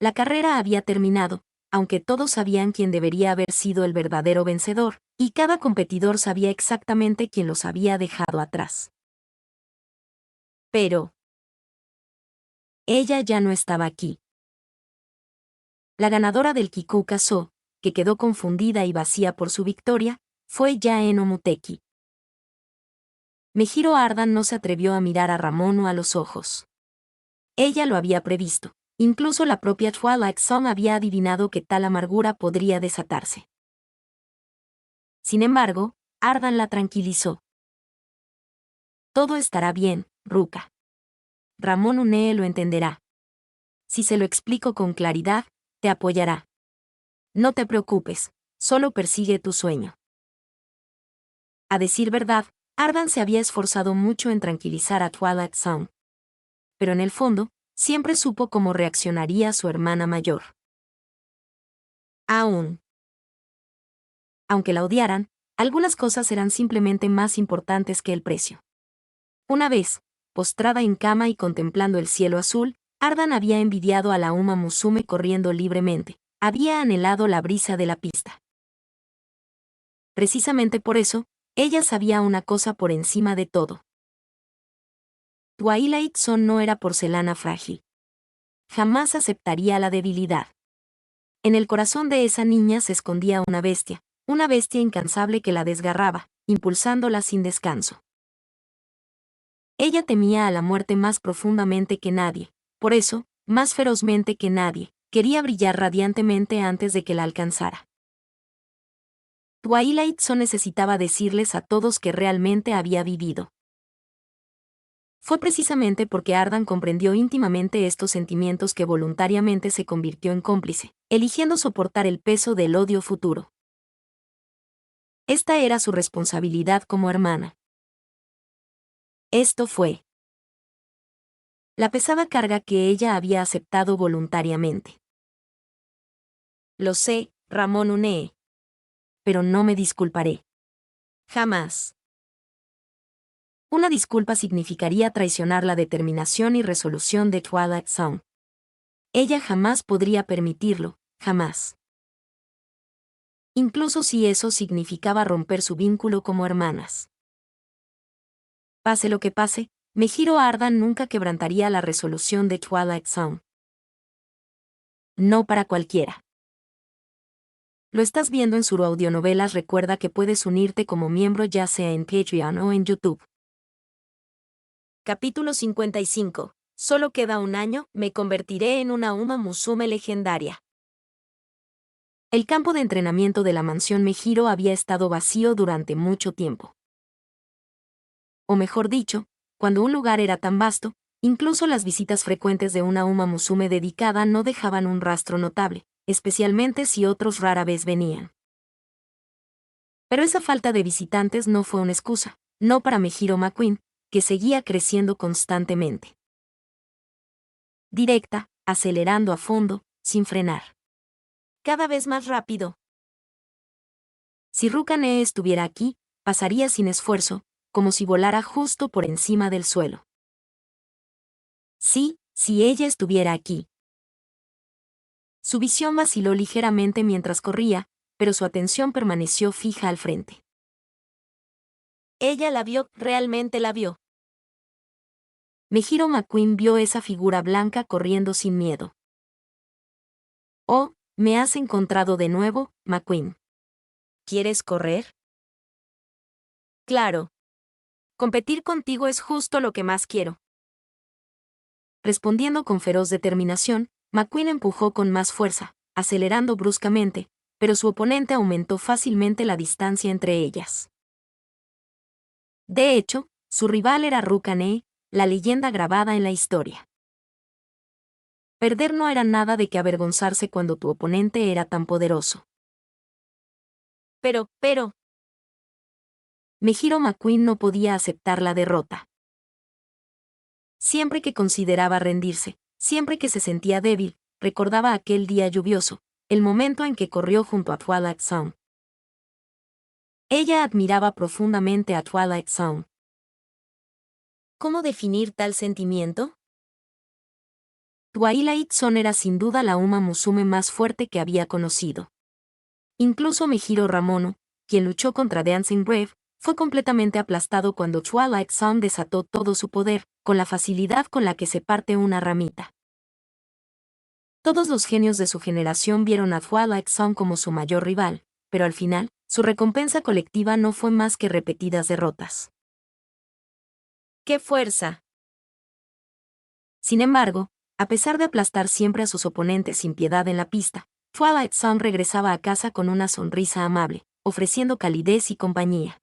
La carrera había terminado, aunque todos sabían quién debería haber sido el verdadero vencedor, y cada competidor sabía exactamente quién los había dejado atrás. Pero ella ya no estaba aquí. La ganadora del Kikukazo, que quedó confundida y vacía por su victoria, fue Yae Muteki. Mejiro Ardan no se atrevió a mirar a Ramonu a los ojos. Ella lo había previsto. Incluso la propia Twilight Zone había adivinado que tal amargura podría desatarse. Sin embargo, Ardan la tranquilizó. Todo estará bien, Ruka. Ramonu Nee lo entenderá. Si se lo explico con claridad, te apoyará. No te preocupes, solo persigue tu sueño. A decir verdad, Ardan se había esforzado mucho en tranquilizar a Twilight Zone. Pero en el fondo, siempre supo cómo reaccionaría su hermana mayor. Aunque la odiaran, algunas cosas eran simplemente más importantes que el precio. Una vez, postrada en cama y contemplando el cielo azul, Ardan había envidiado a la Uma Musume corriendo libremente, había anhelado la brisa de la pista. Precisamente por eso, ella sabía una cosa por encima de todo. Twilight Zone no era porcelana frágil. Jamás aceptaría la debilidad. En el corazón de esa niña se escondía una bestia incansable que la desgarraba, impulsándola sin descanso. Ella temía a la muerte más profundamente que nadie, por eso, más ferozmente que nadie, quería brillar radiantemente antes de que la alcanzara. Twilight Zone necesitaba decirles a todos que realmente había vivido. Fue precisamente porque Ardan comprendió íntimamente estos sentimientos que voluntariamente se convirtió en cómplice, eligiendo soportar el peso del odio futuro. Esta era su responsabilidad como hermana. Esto fue la pesada carga que ella había aceptado voluntariamente. Lo sé, Ramonu Nee. Pero no me disculparé. Jamás. Una disculpa significaría traicionar la determinación y resolución de Twilight Zone. Ella jamás podría permitirlo, jamás. Incluso si eso significaba romper su vínculo como hermanas. Pase lo que pase, Mejiro Ardan nunca quebrantaría la resolución de Twilight Zone. No para cualquiera. Lo estás viendo en Suru Audionovelas. Recuerda que puedes unirte como miembro ya sea en Patreon o en YouTube. Capítulo 55. Solo queda un año, me convertiré en una Uma Musume legendaria. El campo de entrenamiento de la mansión Mejiro había estado vacío durante mucho tiempo. O mejor dicho, cuando un lugar era tan vasto, incluso las visitas frecuentes de una Uma Musume dedicada no dejaban un rastro notable, especialmente si otros rara vez venían. Pero esa falta de visitantes no fue una excusa, no para Mejiro McQueen, que seguía creciendo constantemente. Directa, acelerando a fondo, sin frenar. Cada vez más rápido. Si Rukane estuviera aquí, pasaría sin esfuerzo, como si volara justo por encima del suelo. Sí, si ella estuviera aquí. Su visión vaciló ligeramente mientras corría, pero su atención permaneció fija al frente. Ella la vio, realmente la vio. Mejiro McQueen vio esa figura blanca corriendo sin miedo. Oh, me has encontrado de nuevo, McQueen. ¿Quieres correr? Claro. Competir contigo es justo lo que más quiero. Respondiendo con feroz determinación, McQueen empujó con más fuerza, acelerando bruscamente, pero su oponente aumentó fácilmente la distancia entre ellas. De hecho, su rival era Rukane, la leyenda grabada en la historia. Perder no era nada de que avergonzarse cuando tu oponente era tan poderoso. Pero. Mejiro McQueen no podía aceptar la derrota. Siempre que consideraba rendirse, siempre que se sentía débil, recordaba aquel día lluvioso, el momento en que corrió junto a Twilight Zone. Ella admiraba profundamente a Twilight Zone. ¿Cómo definir tal sentimiento? Twilight Zone era sin duda la Uma Musume más fuerte que había conocido. Incluso Mejiro Ramono, quien luchó contra Dancing Brave, fue completamente aplastado cuando Twilight Zone desató todo su poder, con la facilidad con la que se parte una ramita. Todos los genios de su generación vieron a Twilight Zone como su mayor rival, pero al final, su recompensa colectiva no fue más que repetidas derrotas. ¡Qué fuerza! Sin embargo, a pesar de aplastar siempre a sus oponentes sin piedad en la pista, Twilight Zone regresaba a casa con una sonrisa amable, ofreciendo calidez y compañía.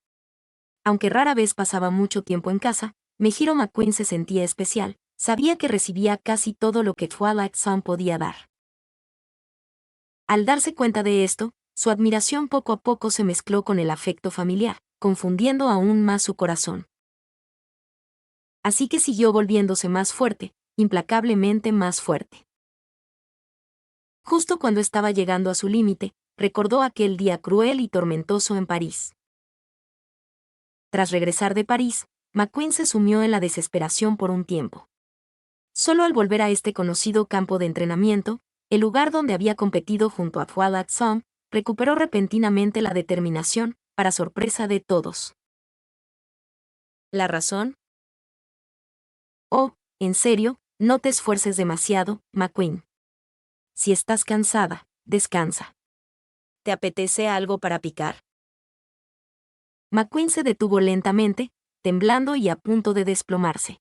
Aunque rara vez pasaba mucho tiempo en casa, Mejiro McQueen se sentía especial, sabía que recibía casi todo lo que Twilight Zone podía dar. Al darse cuenta de esto, su admiración poco a poco se mezcló con el afecto familiar, confundiendo aún más su corazón. Así que siguió volviéndose más fuerte, implacablemente más fuerte. Justo cuando estaba llegando a su límite, recordó aquel día cruel y tormentoso en París. Tras regresar de París, McQueen se sumió en la desesperación por un tiempo. Solo al volver a este conocido campo de entrenamiento, el lugar donde había competido junto a Twilight Zone, recuperó repentinamente la determinación, para sorpresa de todos. ¿La razón? Oh, en serio, no te esfuerces demasiado, McQueen. Si estás cansada, descansa. ¿Te apetece algo para picar? McQueen se detuvo lentamente, temblando y a punto de desplomarse.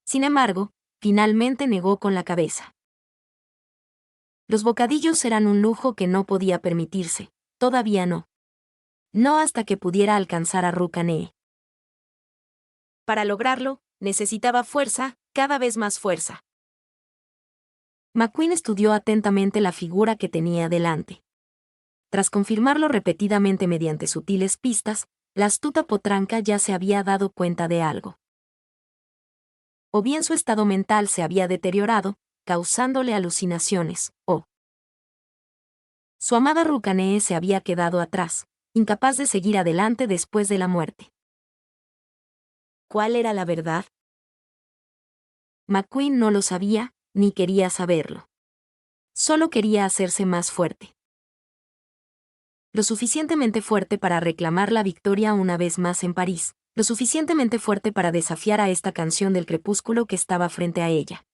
Sin embargo, finalmente negó con la cabeza. Los bocadillos eran un lujo que no podía permitirse, todavía no. No hasta que pudiera alcanzar a Rukane. Para lograrlo, necesitaba fuerza, cada vez más fuerza. McQueen estudió atentamente la figura que tenía delante. Tras confirmarlo repetidamente mediante sutiles pistas, la astuta potranca ya se había dado cuenta de algo. O bien su estado mental se había deteriorado, causándole alucinaciones, o su amada Rukane se había quedado atrás, incapaz de seguir adelante después de la muerte. ¿Cuál era la verdad? McQueen no lo sabía, ni quería saberlo. Solo quería hacerse más fuerte. Lo suficientemente fuerte para reclamar la victoria una vez más en París, lo suficientemente fuerte para desafiar a esta canción del crepúsculo que estaba frente a ella.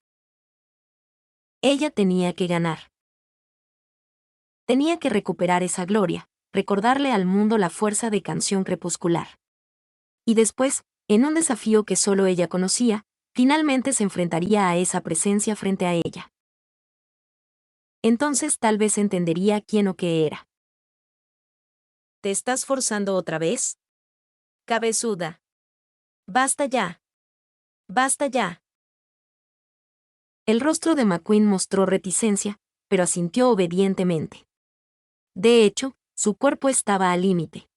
Ella tenía que ganar. Tenía que recuperar esa gloria, recordarle al mundo la fuerza de Canción Crepuscular. Y después, en un desafío que solo ella conocía, finalmente se enfrentaría a esa presencia frente a ella. Entonces tal vez entendería quién o qué era. ¿Te estás forzando otra vez? Cabezuda. Basta ya. Basta ya. El rostro de McQueen mostró reticencia, pero asintió obedientemente. De hecho, su cuerpo estaba al límite.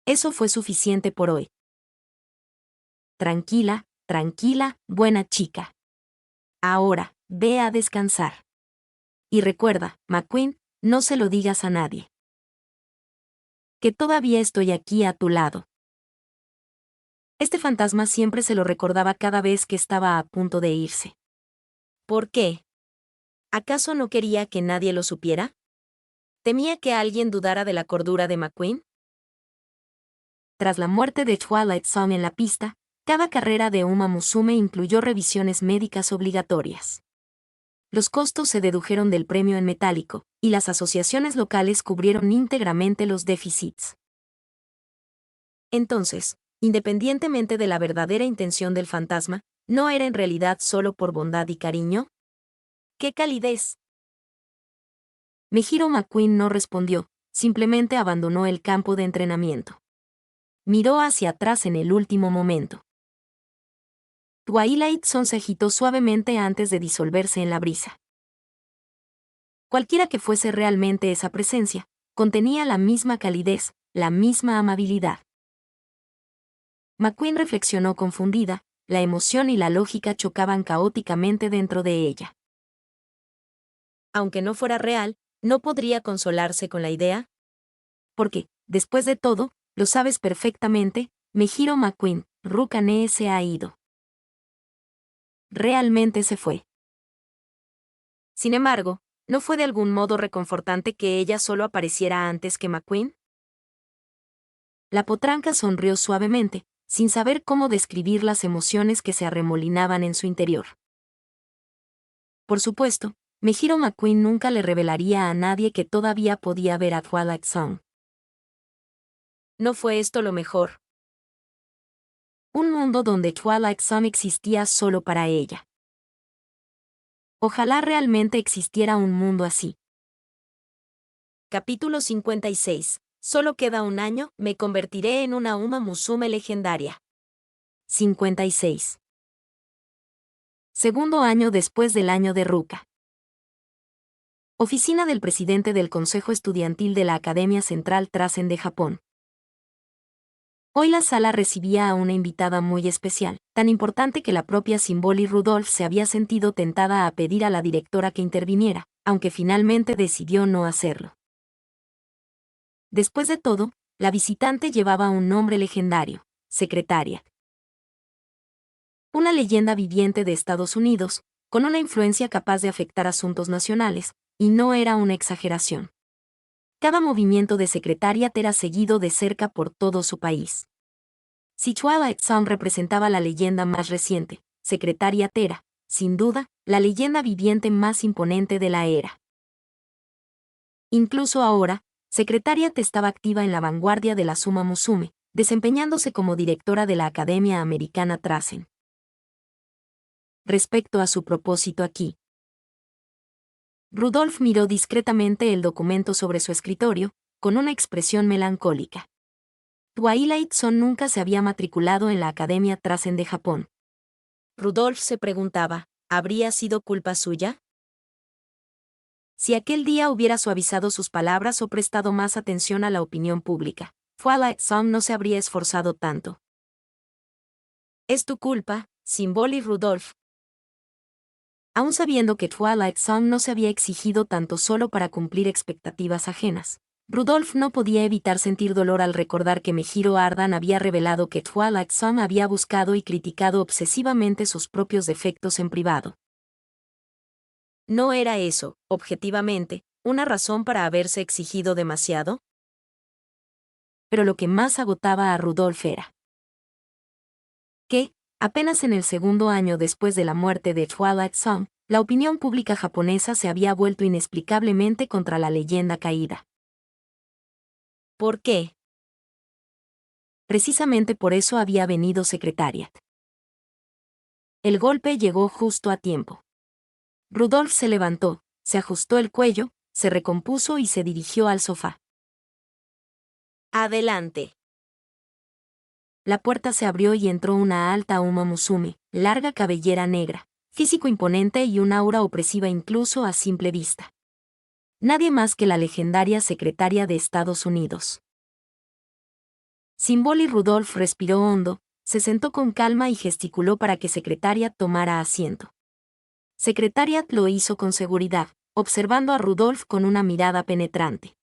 Eso fue suficiente por hoy. Tranquila, tranquila, buena chica. Ahora, ve a descansar. Y recuerda, McQueen, no se lo digas a nadie. Que todavía estoy aquí a tu lado. Este fantasma siempre se lo recordaba cada vez que estaba a punto de irse. ¿Por qué? ¿Acaso no quería que nadie lo supiera? ¿Temía que alguien dudara de la cordura de McQueen? Tras la muerte de Twilight Zone en la pista, cada carrera de Uma Musume incluyó revisiones médicas obligatorias. Los costos se dedujeron del premio en metálico, y las asociaciones locales cubrieron íntegramente los déficits. Entonces, independientemente de la verdadera intención del fantasma, ¿no era en realidad solo por bondad y cariño? ¡Qué calidez! Mejiro McQueen no respondió, simplemente abandonó el campo de entrenamiento. Miró hacia atrás en el último momento. Twilight Zone se agitó suavemente antes de disolverse en la brisa. Cualquiera que fuese realmente esa presencia, contenía la misma calidez, la misma amabilidad. McQueen reflexionó confundida, la emoción y la lógica chocaban caóticamente dentro de ella. Aunque no fuera real, ¿no podría consolarse con la idea? Porque, después de todo, lo sabes perfectamente, Mejiro McQueen, Rukane se ha ido. Realmente se fue. Sin embargo, ¿no fue de algún modo reconfortante que ella solo apareciera antes que McQueen? La potranca sonrió suavemente, sin saber cómo describir las emociones que se arremolinaban en su interior. Por supuesto, Mejiro McQueen nunca le revelaría a nadie que todavía podía ver a Twilight Zone. ¿No fue esto lo mejor? Un mundo donde Twilight Zone existía solo para ella. Ojalá realmente existiera un mundo así. Capítulo 56. Solo queda un año, me convertiré en una Uma Musume legendaria. 56. Segundo año después del año de Ruka. Oficina del presidente del Consejo Estudiantil de la Academia Central Trasen de Japón. Hoy la sala recibía a una invitada muy especial, tan importante que la propia Symboli Rudolph se había sentido tentada a pedir a la directora que interviniera, aunque finalmente decidió no hacerlo. Después de todo, la visitante llevaba un nombre legendario, secretaria. Una leyenda viviente de Estados Unidos, con una influencia capaz de afectar asuntos nacionales, y no era una exageración. Cada movimiento de Secretariat era seguido de cerca por todo su país. Si Twilight Zone representaba la leyenda más reciente, Secretariat era, sin duda, la leyenda viviente más imponente de la era. Incluso ahora, Secretariat estaba activa en la vanguardia de la Uma Musume, desempeñándose como directora de la Academia Americana Trasen. Respecto a su propósito aquí, Rudolph miró discretamente el documento sobre su escritorio, con una expresión melancólica. Twilight Zone nunca se había matriculado en la Academia Trasen de Japón. Rudolph se preguntaba, ¿habría sido culpa suya? Si aquel día hubiera suavizado sus palabras o prestado más atención a la opinión pública, Twilight Zone no se habría esforzado tanto. Es tu culpa, Symboli Rudolph. Aún sabiendo que Twilight Zone no se había exigido tanto solo para cumplir expectativas ajenas, Rudolph no podía evitar sentir dolor al recordar que Mejiro Ardan había revelado que Twilight Zone había buscado y criticado obsesivamente sus propios defectos en privado. ¿No era eso, objetivamente, una razón para haberse exigido demasiado? Pero lo que más agotaba a Rudolf era que, apenas en el segundo año después de la muerte de Twilight Zone, la opinión pública japonesa se había vuelto inexplicablemente contra la leyenda caída. ¿Por qué? Precisamente por eso había venido Secretariat. El golpe llegó justo a tiempo. Rudolf se levantó, se ajustó el cuello, se recompuso y se dirigió al sofá. Adelante. La puerta se abrió y entró una alta Uma Musume, larga cabellera negra, físico imponente y un aura opresiva incluso a simple vista. Nadie más que la legendaria secretaria de Estados Unidos. Symbol Rudolf respiró hondo, se sentó con calma y gesticuló para que Secretariat tomara asiento. Secretariat lo hizo con seguridad, observando a Rudolf con una mirada penetrante.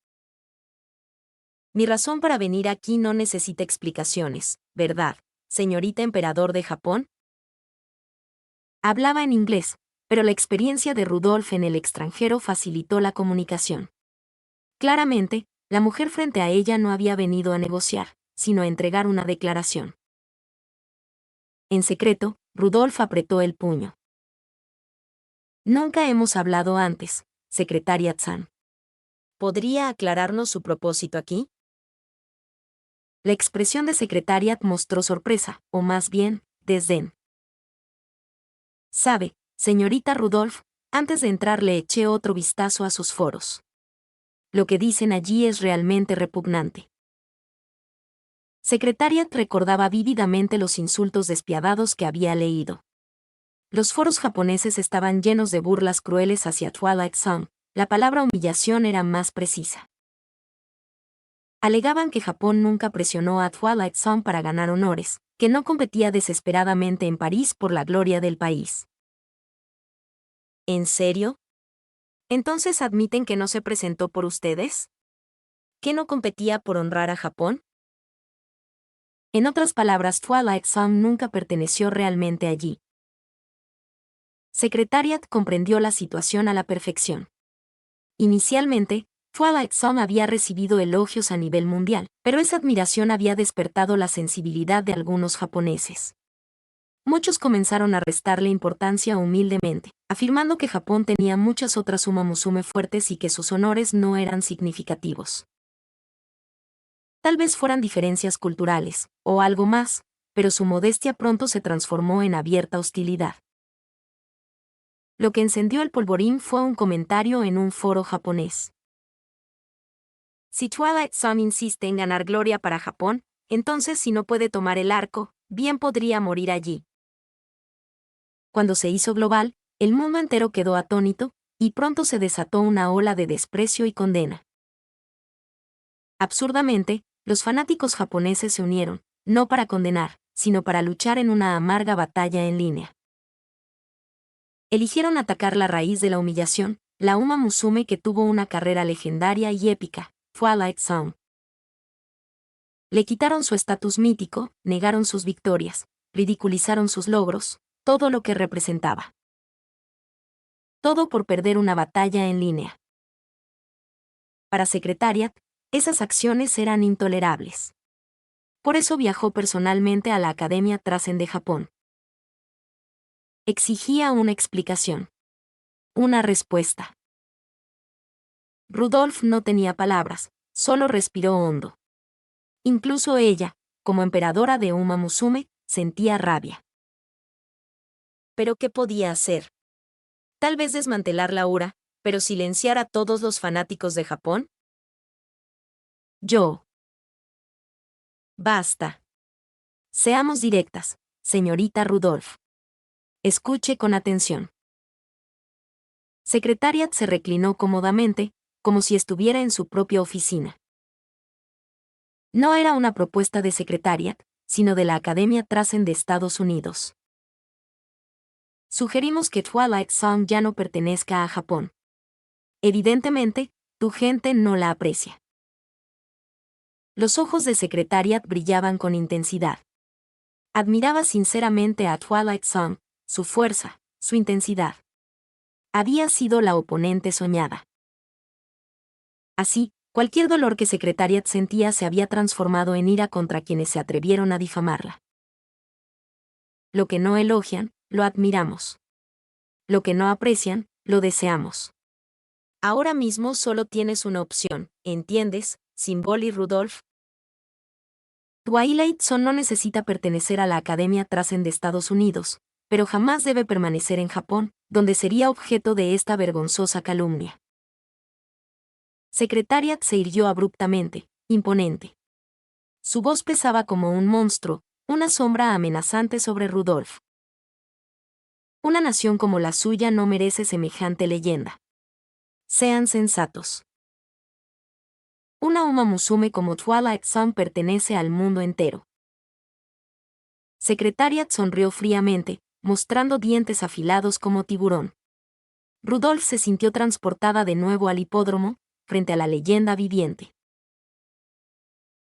Mi razón para venir aquí no necesita explicaciones, ¿verdad, señorita emperador de Japón? Hablaba en inglés, pero la experiencia de Rudolf en el extranjero facilitó la comunicación. Claramente, la mujer frente a ella no había venido a negociar, sino a entregar una declaración. En secreto, Rudolf apretó el puño. Nunca hemos hablado antes, Secretariat-san. ¿Podría aclararnos su propósito aquí? La expresión de Secretariat mostró sorpresa, o más bien, desdén. Sabe, señorita Rudolf, antes de entrar le eché otro vistazo a sus foros. Lo que dicen allí es realmente repugnante. Secretariat recordaba vívidamente los insultos despiadados que había leído. Los foros japoneses estaban llenos de burlas crueles hacia Twilight Zone, la palabra humillación era más precisa. Alegaban que Japón nunca presionó a Twilight Zone para ganar honores, que no competía desesperadamente en París por la gloria del país. ¿En serio? ¿Entonces admiten que no se presentó por ustedes? ¿Que no competía por honrar a Japón? En otras palabras, Twilight Zone nunca perteneció realmente allí. Secretariat comprendió la situación a la perfección. Inicialmente, Twilight Zone había recibido elogios a nivel mundial, pero esa admiración había despertado la sensibilidad de algunos japoneses. Muchos comenzaron a restarle importancia humildemente, afirmando que Japón tenía muchas otras Uma Musume fuertes y que sus honores no eran significativos. Tal vez fueran diferencias culturales, o algo más, pero su modestia pronto se transformó en abierta hostilidad. Lo que encendió el polvorín fue un comentario en un foro japonés. Si Twilight Zone insiste en ganar gloria para Japón, entonces si no puede tomar el arco, bien podría morir allí. Cuando se hizo global, el mundo entero quedó atónito, y pronto se desató una ola de desprecio y condena. Absurdamente, los fanáticos japoneses se unieron, no para condenar, sino para luchar en una amarga batalla en línea. Eligieron atacar la raíz de la humillación, la Uma Musume que tuvo una carrera legendaria y épica, Twilight Zone. Le quitaron su estatus mítico, negaron sus victorias, ridiculizaron sus logros, todo lo que representaba. Todo por perder una batalla en línea. Para Secretariat, esas acciones eran intolerables. Por eso viajó personalmente a la Academia Trasen de Japón. Exigía una explicación. Una respuesta. Rudolf no tenía palabras, solo respiró hondo. Incluso ella, como emperadora de Uma Musume, sentía rabia. ¿Pero qué podía hacer? Tal vez desmantelar la URA, pero silenciar a todos los fanáticos de Japón. Yo. Basta. Seamos directas, señorita Rudolf. Escuche con atención. Secretariat se reclinó cómodamente, como si estuviera en su propia oficina. No era una propuesta de Secretariat, sino de la Academia Trasen de Estados Unidos. Sugerimos que Twilight Zone ya no pertenezca a Japón. Evidentemente, tu gente no la aprecia. Los ojos de Secretariat brillaban con intensidad. Admiraba sinceramente a Twilight Zone, su fuerza, su intensidad. Había sido la oponente soñada. Así, cualquier dolor que Secretariat sentía se había transformado en ira contra quienes se atrevieron a difamarla. Lo que no elogian, lo admiramos. Lo que no aprecian, lo deseamos. Ahora mismo solo tienes una opción, ¿entiendes, Symbol y Rudolph? Twilight Zone no necesita pertenecer a la Academia Trasen de Estados Unidos, pero jamás debe permanecer en Japón, donde sería objeto de esta vergonzosa calumnia. Secretariat se irguió abruptamente, imponente. Su voz pesaba como un monstruo, una sombra amenazante sobre Rudolph. Una nación como la suya no merece semejante leyenda. Sean sensatos. Una Uma Musume como Twilight Zone pertenece al mundo entero. Secretariat sonrió fríamente, mostrando dientes afilados como tiburón. Rudolph se sintió transportada de nuevo al hipódromo, frente a la leyenda viviente.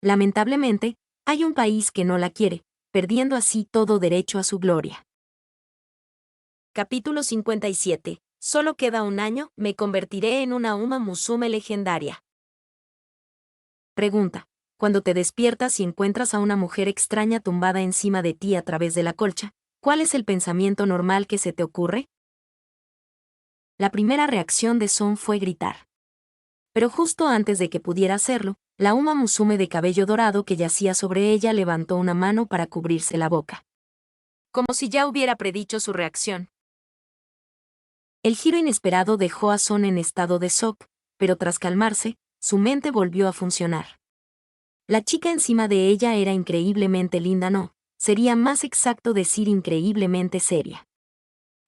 Lamentablemente, hay un país que no la quiere, perdiendo así todo derecho a su gloria. Capítulo 57. Solo queda un año, me convertiré en una Uma Musume legendaria. Pregunta. Cuando te despiertas y encuentras a una mujer extraña tumbada encima de ti a través de la colcha, ¿cuál es el pensamiento normal que se te ocurre? La primera reacción de Son fue gritar. Pero justo antes de que pudiera hacerlo, la Uma Musume de cabello dorado que yacía sobre ella levantó una mano para cubrirse la boca. Como si ya hubiera predicho su reacción. El giro inesperado dejó a Son en estado de shock, pero tras calmarse, su mente volvió a funcionar. La chica encima de ella era increíblemente linda, no, sería más exacto decir increíblemente seria.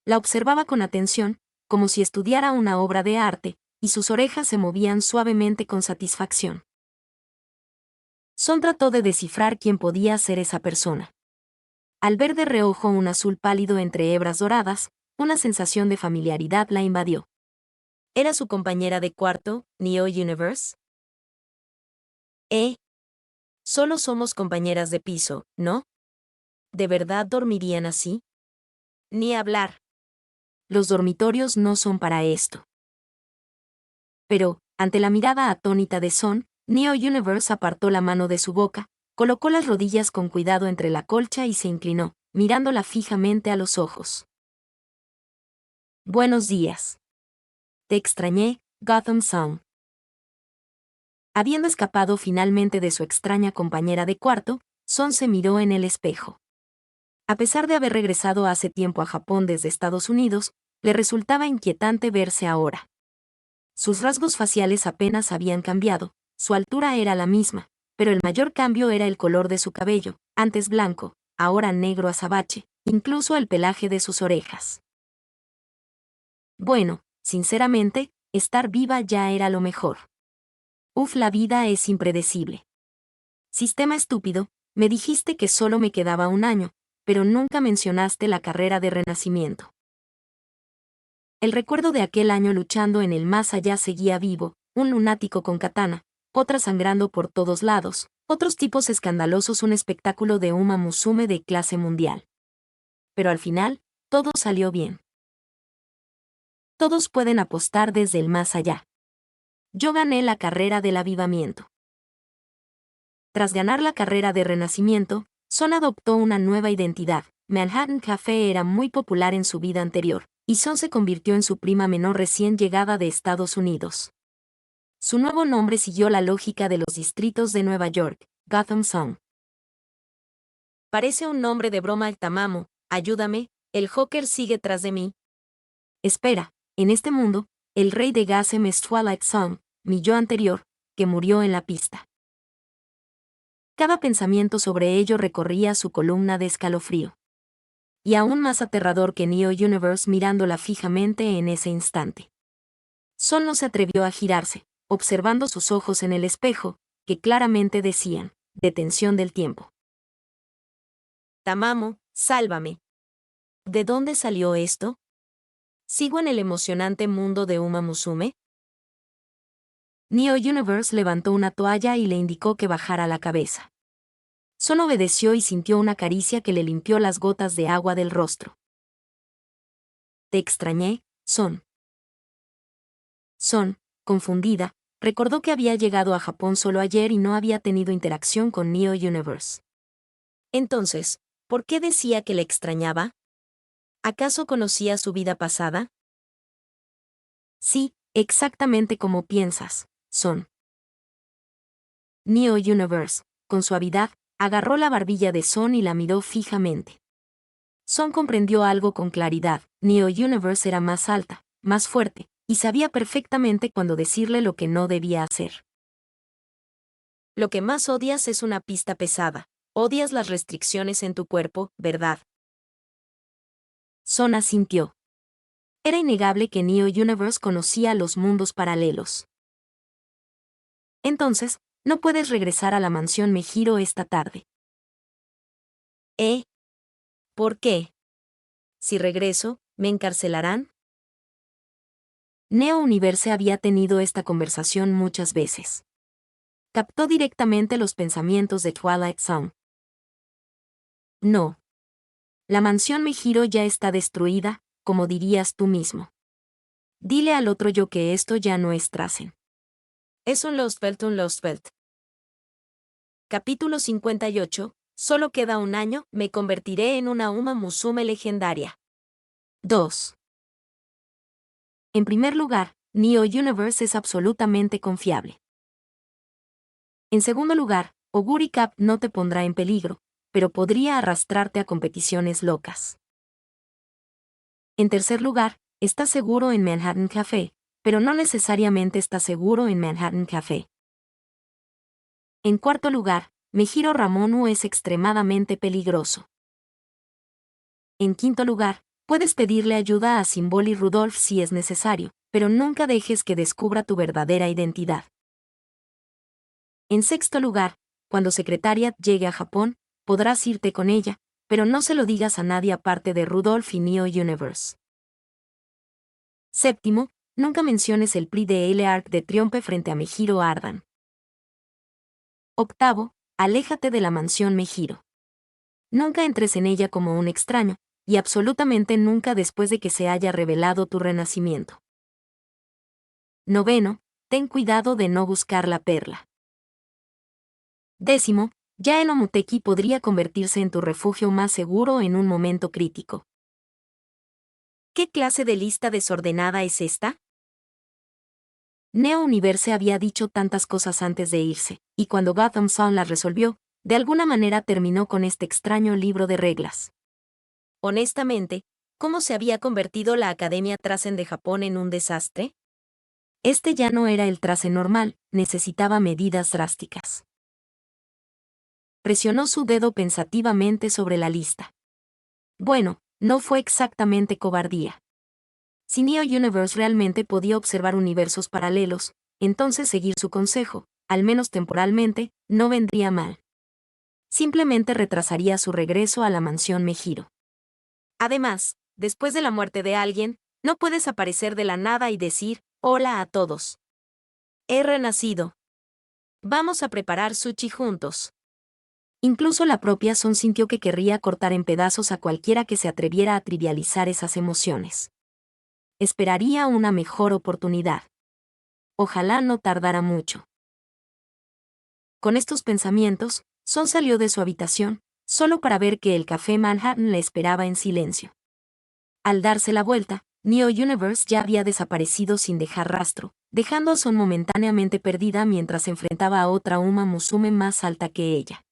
La observaba con atención, como si estudiara una obra de arte, y sus orejas se movían suavemente con satisfacción. Son trató de descifrar quién podía ser esa persona. Al ver de reojo un azul pálido entre hebras doradas, una sensación de familiaridad la invadió. ¿Era su compañera de cuarto, Neo Universe? Solo somos compañeras de piso, ¿no? ¿De verdad dormirían así? Ni hablar. Los dormitorios no son para esto. Pero, ante la mirada atónita de Son, Neo Universe apartó la mano de su boca, colocó las rodillas con cuidado entre la colcha y se inclinó, mirándola fijamente a los ojos. Buenos días. Te extrañé, Gotham Sound. Habiendo escapado finalmente de su extraña compañera de cuarto, Son se miró en el espejo. A pesar de haber regresado hace tiempo a Japón desde Estados Unidos, le resultaba inquietante verse ahora. Sus rasgos faciales apenas habían cambiado, su altura era la misma, pero el mayor cambio era el color de su cabello, antes blanco, ahora negro azabache, incluso el pelaje de sus orejas. Bueno, sinceramente, estar viva ya era lo mejor. La vida es impredecible. Sistema estúpido, me dijiste que solo me quedaba un año, pero nunca mencionaste la carrera de renacimiento. El recuerdo de aquel año luchando en el más allá seguía vivo, un lunático con katana, otra sangrando por todos lados, otros tipos escandalosos, un espectáculo de Uma Musume de clase mundial. Pero al final, todo salió bien. Todos pueden apostar desde el más allá. Yo gané la carrera del avivamiento. Tras ganar la carrera de renacimiento, Son adoptó una nueva identidad. Manhattan Café era muy popular en su vida anterior, y Son se convirtió en su prima menor recién llegada de Estados Unidos. Su nuevo nombre siguió la lógica de los distritos de Nueva York, Gotham Sound. Parece un nombre de broma. El Tamamo, ayúdame, el Joker sigue tras de mí. Espera, en este mundo, el rey de Gotham es Twilight Zone, mi yo anterior, que murió en la pista. Cada pensamiento sobre ello recorría su columna de escalofrío. Y aún más aterrador que Neo Universe mirándola fijamente en ese instante. Son no se atrevió a girarse, observando sus ojos en el espejo, que claramente decían, detención del tiempo. Tamamo, sálvame. ¿De dónde salió esto? ¿Sigo en el emocionante mundo de Uma Musume? Neo Universe levantó una toalla y le indicó que bajara la cabeza. Son obedeció y sintió una caricia que le limpió las gotas de agua del rostro. Te extrañé, Son. Son, confundida, recordó que había llegado a Japón solo ayer y no había tenido interacción con Neo Universe. Entonces, ¿por qué decía que le extrañaba? ¿Acaso conocía su vida pasada? Sí, exactamente como piensas, Son. Neo Universe, con suavidad, agarró la barbilla de Son y la miró fijamente. Son comprendió algo con claridad. Neo Universe era más alta, más fuerte, y sabía perfectamente cuándo decirle lo que no debía hacer. Lo que más odias es una pista pesada. Odias las restricciones en tu cuerpo, ¿verdad? Son asintió. Era innegable que Neo Universe conocía los mundos paralelos. Entonces, no puedes regresar a la mansión Mejiro esta tarde. ¿Por qué? Si regreso, ¿me encarcelarán? Neo Universe había tenido esta conversación muchas veces. Captó directamente los pensamientos de Twilight Zone. No. La mansión Mejiro ya está destruida, como dirías tú mismo. Dile al otro yo que esto ya no es Trasen. Es un Lost Belt. Capítulo 58. Solo queda un año, me convertiré en una Uma Musume legendaria. 2. En primer lugar, Neo Universe es absolutamente confiable. En segundo lugar, Oguri Cap no te pondrá en peligro, pero podría arrastrarte a competiciones locas. En tercer lugar, estás seguro en Manhattan Café, pero no necesariamente estás seguro en Manhattan Café. En cuarto lugar, Mejiro Ramonu es extremadamente peligroso. En quinto lugar, puedes pedirle ayuda a Symbol y Rudolph si es necesario, pero nunca dejes que descubra tu verdadera identidad. En sexto lugar, cuando Secretariat llegue a Japón, podrás irte con ella, pero no se lo digas a nadie aparte de Rudolph y Neo Universe. Séptimo, nunca menciones el PRI de L Arc de Triompe frente a Mejiro Ardan. Octavo, aléjate de la mansión Mejiro. Nunca entres en ella como un extraño, y absolutamente nunca después de que se haya revelado tu renacimiento. Noveno, ten cuidado de no buscar la perla. Décimo, ya en Omuteki podría convertirse en tu refugio más seguro en un momento crítico. ¿Qué clase de lista desordenada es esta? Neo Universe había dicho tantas cosas antes de irse, y cuando Gotham Sound las resolvió, de alguna manera terminó con este extraño libro de reglas. Honestamente, ¿cómo se había convertido la Academia Trasen de Japón en un desastre? Este ya no era el Trasen normal, necesitaba medidas drásticas. Presionó su dedo pensativamente sobre la lista. Bueno, no fue exactamente cobardía. Si Neo Universe realmente podía observar universos paralelos, entonces seguir su consejo, al menos temporalmente, no vendría mal. Simplemente retrasaría su regreso a la mansión Mejiro. Además, después de la muerte de alguien, no puedes aparecer de la nada y decir, hola a todos. He renacido. Vamos a preparar sushi juntos. Incluso la propia Son sintió que querría cortar en pedazos a cualquiera que se atreviera a trivializar esas emociones. Esperaría una mejor oportunidad. Ojalá no tardara mucho. Con estos pensamientos, Son salió de su habitación, solo para ver que el café Manhattan le esperaba en silencio. Al darse la vuelta, Neo Universe ya había desaparecido sin dejar rastro, dejando a Son momentáneamente perdida mientras se enfrentaba a otra Uma Musume más alta que ella.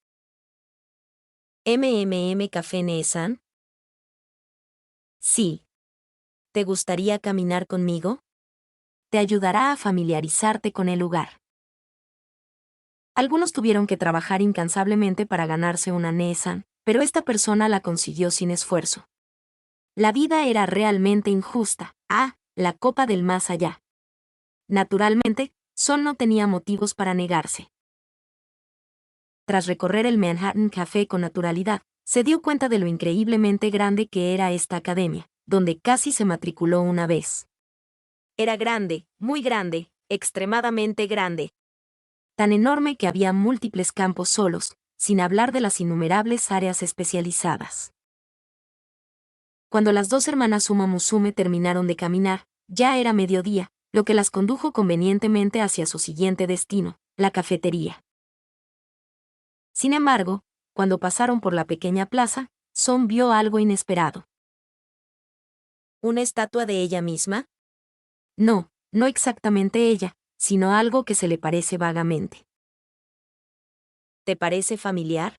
¿MMM Café-san? Sí. ¿Te gustaría caminar conmigo? Te ayudará a familiarizarte con el lugar. Algunos tuvieron que trabajar incansablemente para ganarse una Neesan, pero esta persona la consiguió sin esfuerzo. La vida era realmente injusta. La copa del más allá. Naturalmente, Son no tenía motivos para negarse. Tras recorrer el Manhattan Café con naturalidad, se dio cuenta de lo increíblemente grande que era esta academia, donde casi se matriculó una vez. Era grande, muy grande, extremadamente grande. Tan enorme que había múltiples campos solos, sin hablar de las innumerables áreas especializadas. Cuando las dos hermanas Uma Musume terminaron de caminar, ya era mediodía, lo que las condujo convenientemente hacia su siguiente destino, la cafetería. Sin embargo, cuando pasaron por la pequeña plaza, Son vio algo inesperado. ¿Una estatua de ella misma? No, no exactamente ella, sino algo que se le parece vagamente. ¿Te parece familiar?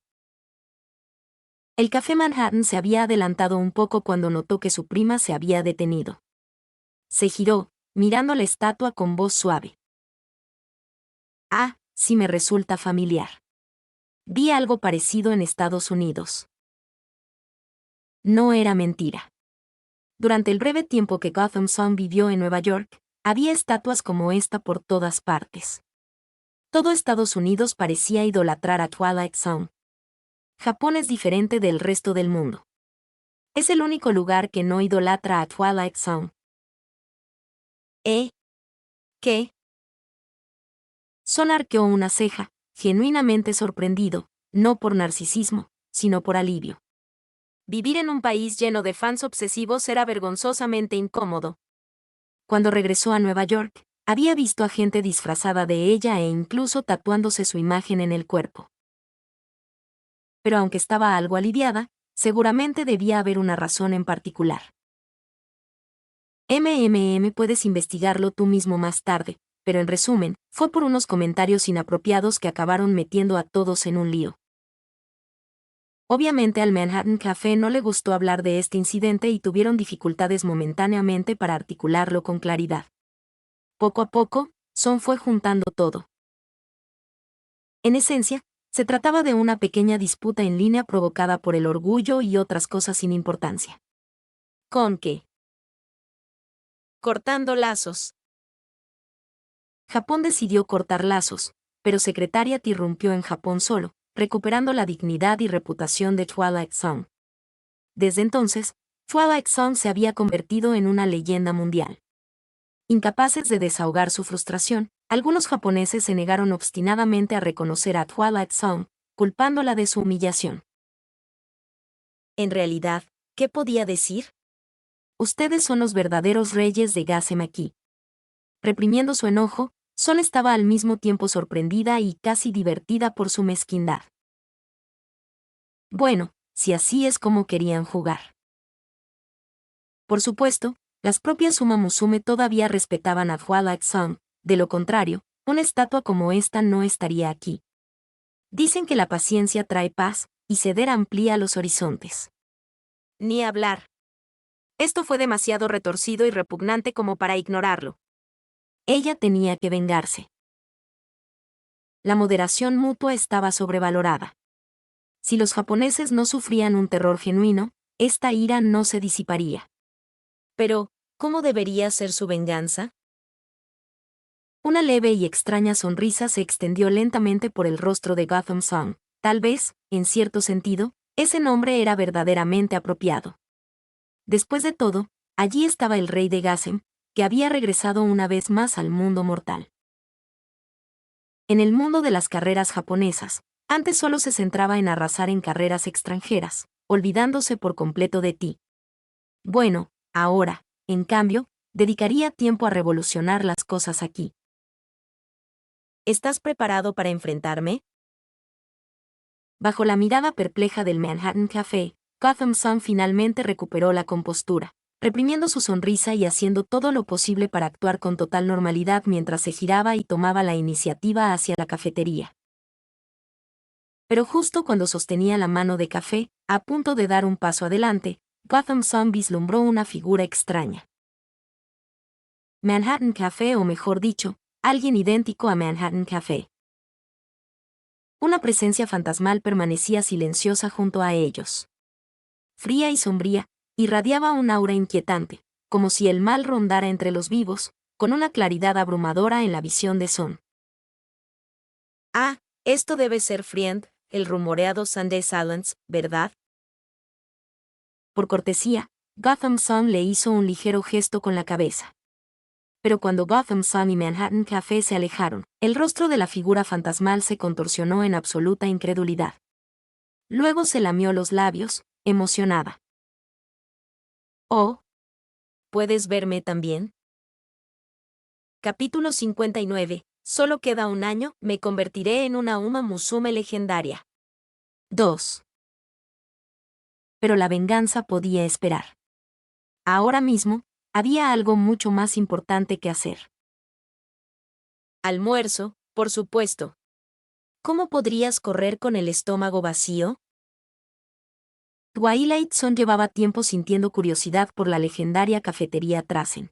El café Manhattan se había adelantado un poco cuando notó que su prima se había detenido. Se giró, mirando la estatua con voz suave. Ah, sí me resulta familiar. Vi algo parecido en Estados Unidos. No era mentira. Durante el breve tiempo que Gotham Sun vivió en Nueva York, había estatuas como esta por todas partes. Todo Estados Unidos parecía idolatrar a Twilight Zone. Japón es diferente del resto del mundo. Es el único lugar que no idolatra a Twilight Zone. ¿Eh? ¿Qué? Son arqueó una ceja, genuinamente sorprendido, no por narcisismo, sino por alivio. Vivir en un país lleno de fans obsesivos era vergonzosamente incómodo. Cuando regresó a Nueva York, había visto a gente disfrazada de ella e incluso tatuándose su imagen en el cuerpo. Pero aunque estaba algo aliviada, seguramente debía haber una razón en particular. Puedes investigarlo tú mismo más tarde, pero en resumen, fue por unos comentarios inapropiados que acabaron metiendo a todos en un lío. Obviamente al Manhattan Café no le gustó hablar de este incidente y tuvieron dificultades momentáneamente para articularlo con claridad. Poco a poco, Son fue juntando todo. En esencia, se trataba de una pequeña disputa en línea provocada por el orgullo y otras cosas sin importancia. ¿Con qué? Cortando lazos. Japón decidió cortar lazos, pero Secretariat irrumpió en Japón solo, recuperando la dignidad y reputación de Twilight Zone. Desde entonces, Twilight Zone se había convertido en una leyenda mundial. Incapaces de desahogar su frustración, algunos japoneses se negaron obstinadamente a reconocer a Twilight Zone, culpándola de su humillación. En realidad, ¿qué podía decir? Ustedes son los verdaderos reyes de Gotham aquí. Reprimiendo su enojo, Son estaba al mismo tiempo sorprendida y casi divertida por su mezquindad. Bueno, si así es como querían jugar. Por supuesto, las propias Uma Musume todavía respetaban a Twilight Zone, de lo contrario, una estatua como esta no estaría aquí. Dicen que la paciencia trae paz, y ceder amplía los horizontes. Ni hablar. Esto fue demasiado retorcido y repugnante como para ignorarlo. Ella tenía que vengarse. La moderación mutua estaba sobrevalorada. Si los japoneses no sufrían un terror genuino, esta ira no se disiparía. Pero, ¿cómo debería ser su venganza? Una leve y extraña sonrisa se extendió lentamente por el rostro de Gotham Sun. Tal vez, en cierto sentido, ese nombre era verdaderamente apropiado. Después de todo, allí estaba el rey de Gotham, que había regresado una vez más al mundo mortal. En el mundo de las carreras japonesas, antes solo se centraba en arrasar en carreras extranjeras, olvidándose por completo de ti. Bueno, ahora, en cambio, dedicaría tiempo a revolucionar las cosas aquí. ¿Estás preparado para enfrentarme? Bajo la mirada perpleja del Manhattan Café, Gotham Sun finalmente recuperó la compostura, reprimiendo su sonrisa y haciendo todo lo posible para actuar con total normalidad mientras se giraba y tomaba la iniciativa hacia la cafetería. Pero justo cuando sostenía la mano de café, a punto de dar un paso adelante, Gotham Sun vislumbró una figura extraña. Manhattan Café, o mejor dicho, alguien idéntico a Manhattan Café. Una presencia fantasmal permanecía silenciosa junto a ellos. Fría y sombría, irradiaba un aura inquietante, como si el mal rondara entre los vivos, con una claridad abrumadora en la visión de Son. Ah, esto debe ser Friend, el rumoreado Sunday Silence, ¿verdad? Por cortesía, Gotham Sun le hizo un ligero gesto con la cabeza. Pero cuando Gotham Sun y Manhattan Café se alejaron, el rostro de la figura fantasmal se contorsionó en absoluta incredulidad. Luego se lamió los labios, emocionada. Oh, ¿puedes verme también? Capítulo 59. Solo queda un año, me convertiré en una Uma Musume legendaria. 2. Pero la venganza podía esperar. Ahora mismo, había algo mucho más importante que hacer. Almuerzo, por supuesto. ¿Cómo podrías correr con el estómago vacío? Twilight Zone llevaba tiempo sintiendo curiosidad por la legendaria cafetería Trasen.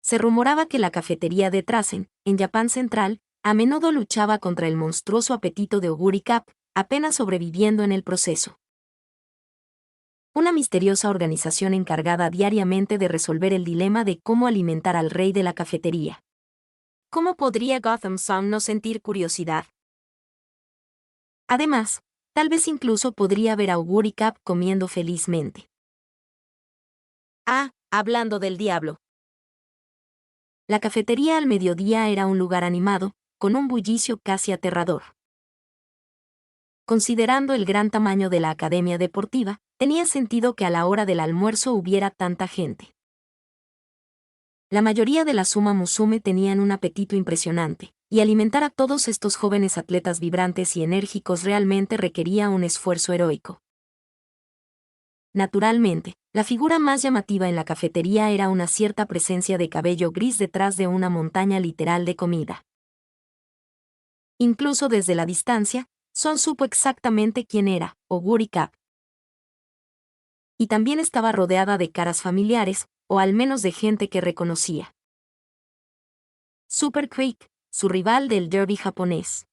Se rumoraba que la cafetería de Trasen, en Japón Central, a menudo luchaba contra el monstruoso apetito de Oguri Cap, apenas sobreviviendo en el proceso. Una misteriosa organización encargada diariamente de resolver el dilema de cómo alimentar al rey de la cafetería. ¿Cómo podría Gotham Sound no sentir curiosidad? Además, tal vez incluso podría ver a Oguri Cap comiendo felizmente. Hablando del diablo. La cafetería al mediodía era un lugar animado, con un bullicio casi aterrador. Considerando el gran tamaño de la academia deportiva, tenía sentido que a la hora del almuerzo hubiera tanta gente. La mayoría de las Uma Musume tenían un apetito impresionante, y alimentar a todos estos jóvenes atletas vibrantes y enérgicos realmente requería un esfuerzo heroico. Naturalmente, la figura más llamativa en la cafetería era una cierta presencia de cabello gris detrás de una montaña literal de comida. Incluso desde la distancia, Son supo exactamente quién era, Oguri Cap. Y también estaba rodeada de caras familiares, o al menos de gente que reconocía. Super Creek, su rival del derby japonés.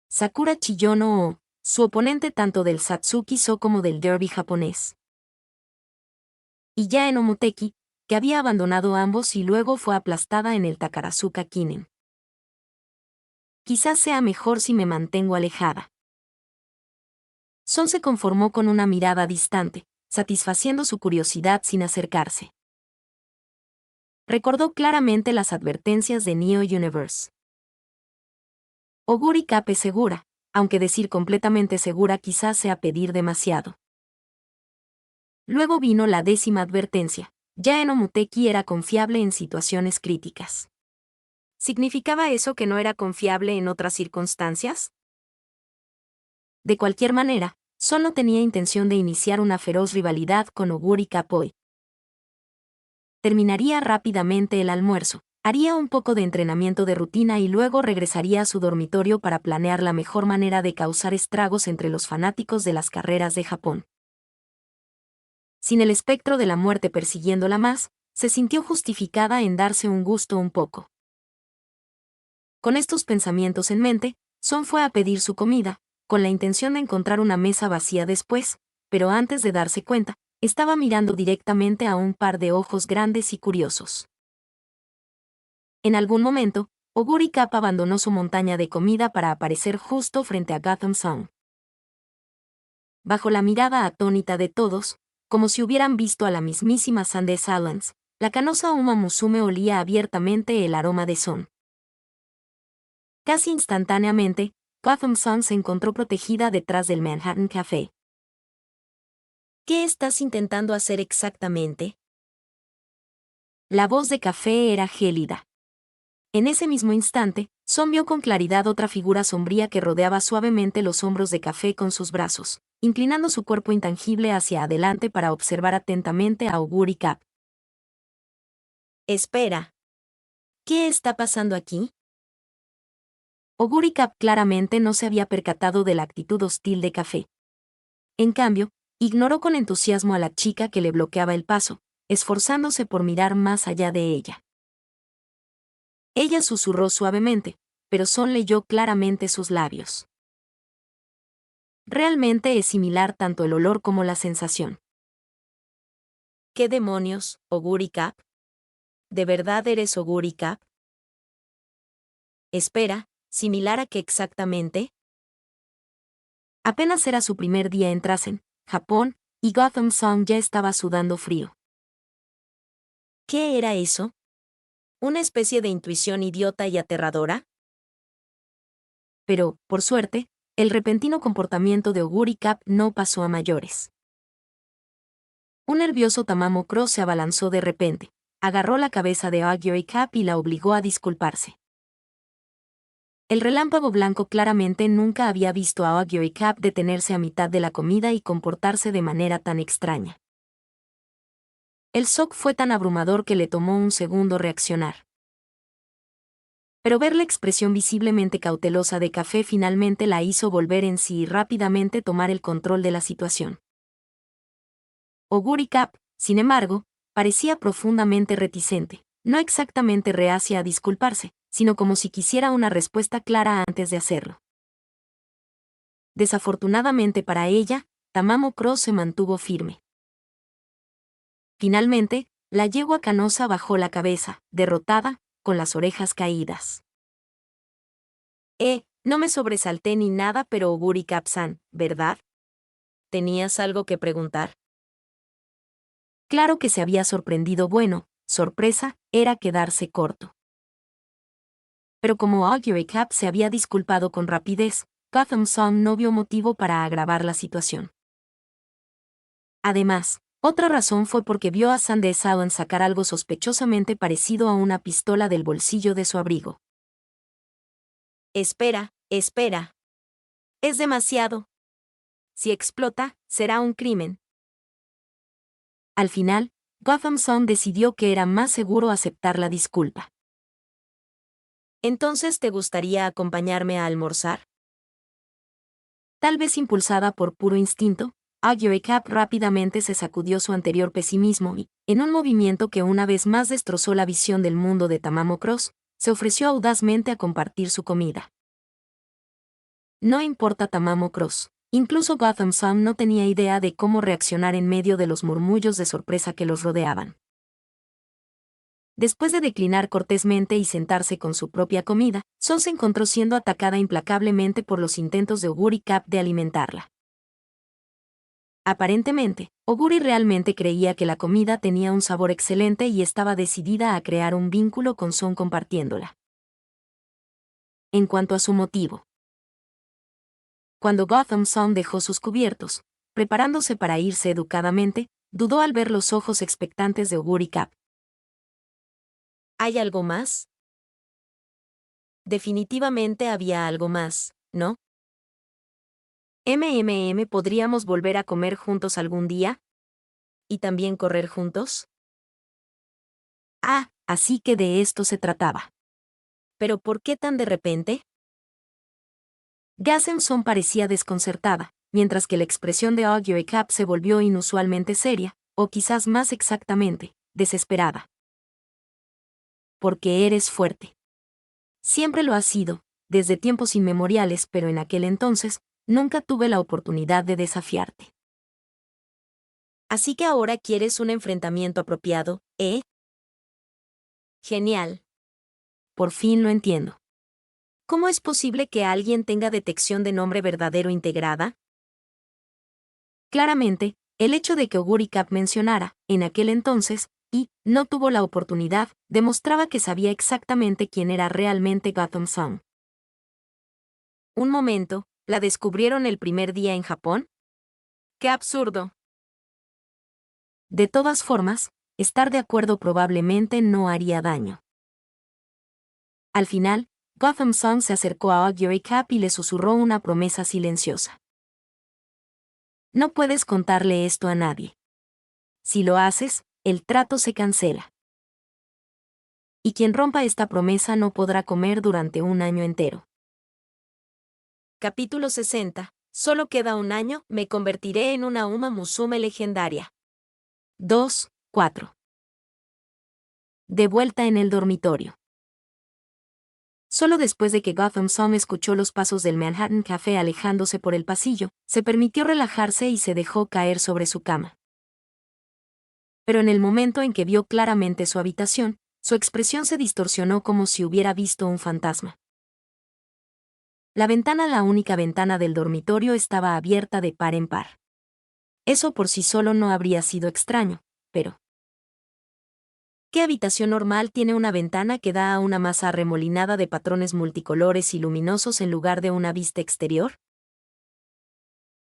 Sakura Chiyono, su oponente tanto del Satsuki-so como del derby japonés. Y Yae no Muteki, que había abandonado ambos y luego fue aplastada en el Takarazuka Kinen. Quizás sea mejor si me mantengo alejada. Son se conformó con una mirada distante, satisfaciendo su curiosidad sin acercarse. Recordó claramente las advertencias de Neo Universe. Oguri Cap es segura, aunque decir completamente segura quizás sea pedir demasiado. Luego vino la 10ª advertencia. Yae no Muteki era confiable en situaciones críticas. ¿Significaba eso que no era confiable en otras circunstancias? De cualquier manera, Son no tenía intención de iniciar una feroz rivalidad con Oguri Cap hoy. Terminaría rápidamente el almuerzo, haría un poco de entrenamiento de rutina y luego regresaría a su dormitorio para planear la mejor manera de causar estragos entre los fanáticos de las carreras de Japón. Sin el espectro de la muerte persiguiéndola más, se sintió justificada en darse un gusto un poco. Con estos pensamientos en mente, Son fue a pedir su comida, con la intención de encontrar una mesa vacía después, pero antes de darse cuenta, estaba mirando directamente a un par de ojos grandes y curiosos. En algún momento, Oguri Cap abandonó su montaña de comida para aparecer justo frente a Gotham Sound. Bajo la mirada atónita de todos, como si hubieran visto a la mismísima Sande Silence, la canosa Uma Musume olía abiertamente el aroma de Son. Casi instantáneamente, Gotham Sound se encontró protegida detrás del Manhattan Café. ¿Qué estás intentando hacer exactamente? La voz de Café era gélida. En ese mismo instante, Son vio con claridad otra figura sombría que rodeaba suavemente los hombros de Café con sus brazos, inclinando su cuerpo intangible hacia adelante para observar atentamente a Oguri Cap. Espera. ¿Qué está pasando aquí? Oguri Cap claramente no se había percatado de la actitud hostil de Café. En cambio, ignoró con entusiasmo a la chica que le bloqueaba el paso, esforzándose por mirar más allá de ella. Ella susurró suavemente, pero Son leyó claramente sus labios. Realmente es similar tanto el olor como la sensación. ¿Qué demonios, Oguri Cap? ¿De verdad eres Oguri Cap? Espera, ¿similar a qué exactamente? Apenas era su primer día en Trasen, Japón, y Gotham Sound ya estaba sudando frío. ¿Qué era eso? ¿Una especie de intuición idiota y aterradora? Pero, por suerte, el repentino comportamiento de Oguri Cap no pasó a mayores. Un nervioso Tamamo Cross se abalanzó de repente, agarró la cabeza de Augury Cap y la obligó a disculparse. El relámpago blanco claramente nunca había visto a Augury Cap detenerse a mitad de la comida y comportarse de manera tan extraña. El shock fue tan abrumador que le tomó un segundo reaccionar. Pero ver la expresión visiblemente cautelosa de Café finalmente la hizo volver en sí y rápidamente tomar el control de la situación. Augury Cap, sin embargo, parecía profundamente reticente, no exactamente reacia a disculparse, sino como si quisiera una respuesta clara antes de hacerlo. Desafortunadamente para ella, Tamamo Cross se mantuvo firme. Finalmente, la yegua canosa bajó la cabeza, derrotada, con las orejas caídas. No me sobresalté ni nada, pero Augury Cap-san, ¿verdad? ¿Tenías algo que preguntar? Claro que se había sorprendido. Bueno, sorpresa, era quedarse corto. Pero como Augury Cap se había disculpado con rapidez, Gotham Song no vio motivo para agravar la situación. Además, otra razón fue porque vio a Sandy Sawan sacar algo sospechosamente parecido a una pistola del bolsillo de su abrigo. Espera. Es demasiado. Si explota, será un crimen. Al final, Gotham Song decidió que era más seguro aceptar la disculpa. ¿Entonces te gustaría acompañarme a almorzar? Tal vez impulsada por puro instinto, Augury Cap rápidamente se sacudió su anterior pesimismo y, en un movimiento que una vez más destrozó la visión del mundo de Tamamo Cross, se ofreció audazmente a compartir su comida. No importa Tamamo Cross. Incluso Gotham Song no tenía idea de cómo reaccionar en medio de los murmullos de sorpresa que los rodeaban. Después de declinar cortésmente y sentarse con su propia comida, Song se encontró siendo atacada implacablemente por los intentos de Augury Cap de alimentarla. Aparentemente, Augury realmente creía que la comida tenía un sabor excelente y estaba decidida a crear un vínculo con Song compartiéndola. En cuanto a su motivo, cuando Gotham Song dejó sus cubiertos, preparándose para irse educadamente, dudó al ver los ojos expectantes de Augury Cap. ¿Hay algo más? Definitivamente había algo más, ¿no? ¿Podríamos volver a comer juntos algún día? ¿Y también correr juntos? Así que de esto se trataba. ¿Pero por qué tan de repente? Gassenson parecía desconcertada, mientras que la expresión de Augury Cap se volvió inusualmente seria, o quizás más exactamente, desesperada. Porque eres fuerte. Siempre lo has sido, desde tiempos inmemoriales, pero en aquel entonces, nunca tuve la oportunidad de desafiarte. Así que ahora quieres un enfrentamiento apropiado, ¿eh? Genial. Por fin lo entiendo. ¿Cómo es posible que alguien tenga detección de nombre verdadero integrada? Claramente, el hecho de que Augury Cap mencionara, en aquel entonces, y no tuvo la oportunidad, demostraba que sabía exactamente quién era realmente Gotham Song. Un momento, ¿la descubrieron el primer día en Japón? ¡Qué absurdo! De todas formas, estar de acuerdo probablemente no haría daño. Al final, Gotham Song se acercó a Augury Cap y le susurró una promesa silenciosa. No puedes contarle esto a nadie. Si lo haces, el trato se cancela. Y quien rompa esta promesa no podrá comer durante un año entero. Capítulo 60. Solo queda un año, me convertiré en una Uma Musume legendaria. 2:4. De vuelta en el dormitorio. Solo después de que Gotham Song escuchó los pasos del Manhattan Café alejándose por el pasillo, se permitió relajarse y se dejó caer sobre su cama. Pero en el momento en que vio claramente su habitación, su expresión se distorsionó como si hubiera visto un fantasma. La única ventana del dormitorio estaba abierta de par en par. Eso por sí solo no habría sido extraño, pero ¿qué habitación normal tiene una ventana que da a una masa arremolinada de patrones multicolores y luminosos en lugar de una vista exterior?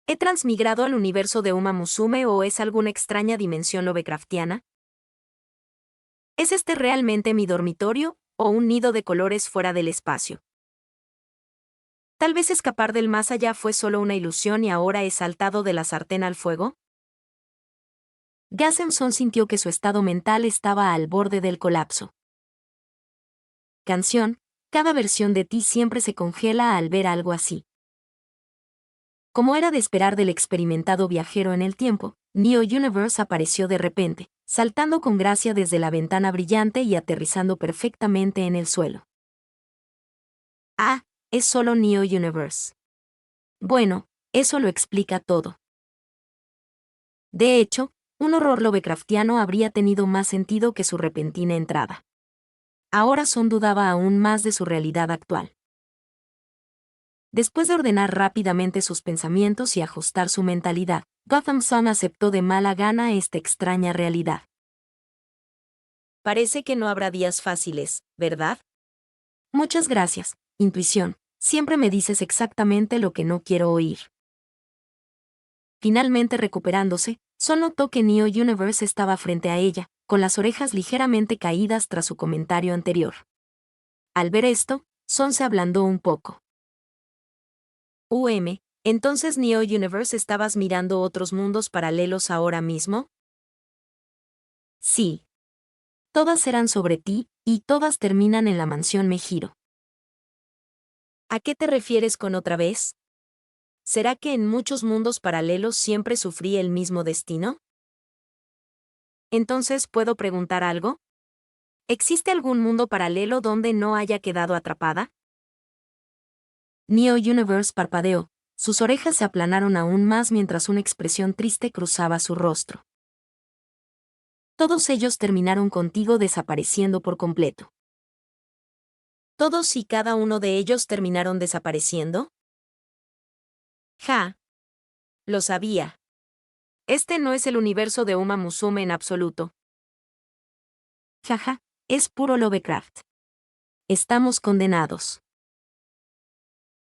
¿He transmigrado al universo de Uma Musume o es alguna extraña dimensión Lovecraftiana? ¿Es este realmente mi dormitorio o un nido de colores fuera del espacio? Tal vez escapar del más allá fue solo una ilusión y ahora he saltado de la sartén al fuego. Gassenson sintió que su estado mental estaba al borde del colapso. Canción, cada versión de ti siempre se congela al ver algo así. Como era de esperar del experimentado viajero en el tiempo, Neo Universe apareció de repente, saltando con gracia desde la ventana brillante y aterrizando perfectamente en el suelo. Ah, es solo Neo Universe. Bueno, eso lo explica todo. De hecho, un horror Lovecraftiano habría tenido más sentido que su repentina entrada. Ahora Son dudaba aún más de su realidad actual. Después de ordenar rápidamente sus pensamientos y ajustar su mentalidad, Gotham Son aceptó de mala gana esta extraña realidad. Parece que no habrá días fáciles, ¿verdad? Muchas gracias, intuición. Siempre me dices exactamente lo que no quiero oír. Finalmente recuperándose, Son notó que Neo Universe estaba frente a ella, con las orejas ligeramente caídas tras su comentario anterior. Al ver esto, Son se ablandó un poco. Entonces Neo Universe estabas mirando otros mundos paralelos ahora mismo? Sí. Todas eran sobre ti, y todas terminan en la mansión Mejiro. ¿A qué te refieres con otra vez? ¿Será que en muchos mundos paralelos siempre sufrí el mismo destino? Entonces, ¿puedo preguntar algo? ¿Existe algún mundo paralelo donde no haya quedado atrapada? Neo Universe parpadeó, sus orejas se aplanaron aún más mientras una expresión triste cruzaba su rostro. Todos ellos terminaron contigo desapareciendo por completo. ¿Todos y cada uno de ellos terminaron desapareciendo? Ja. Lo sabía. Este no es el universo de Uma Musume en absoluto. Jaja, es puro Lovecraft. Estamos condenados.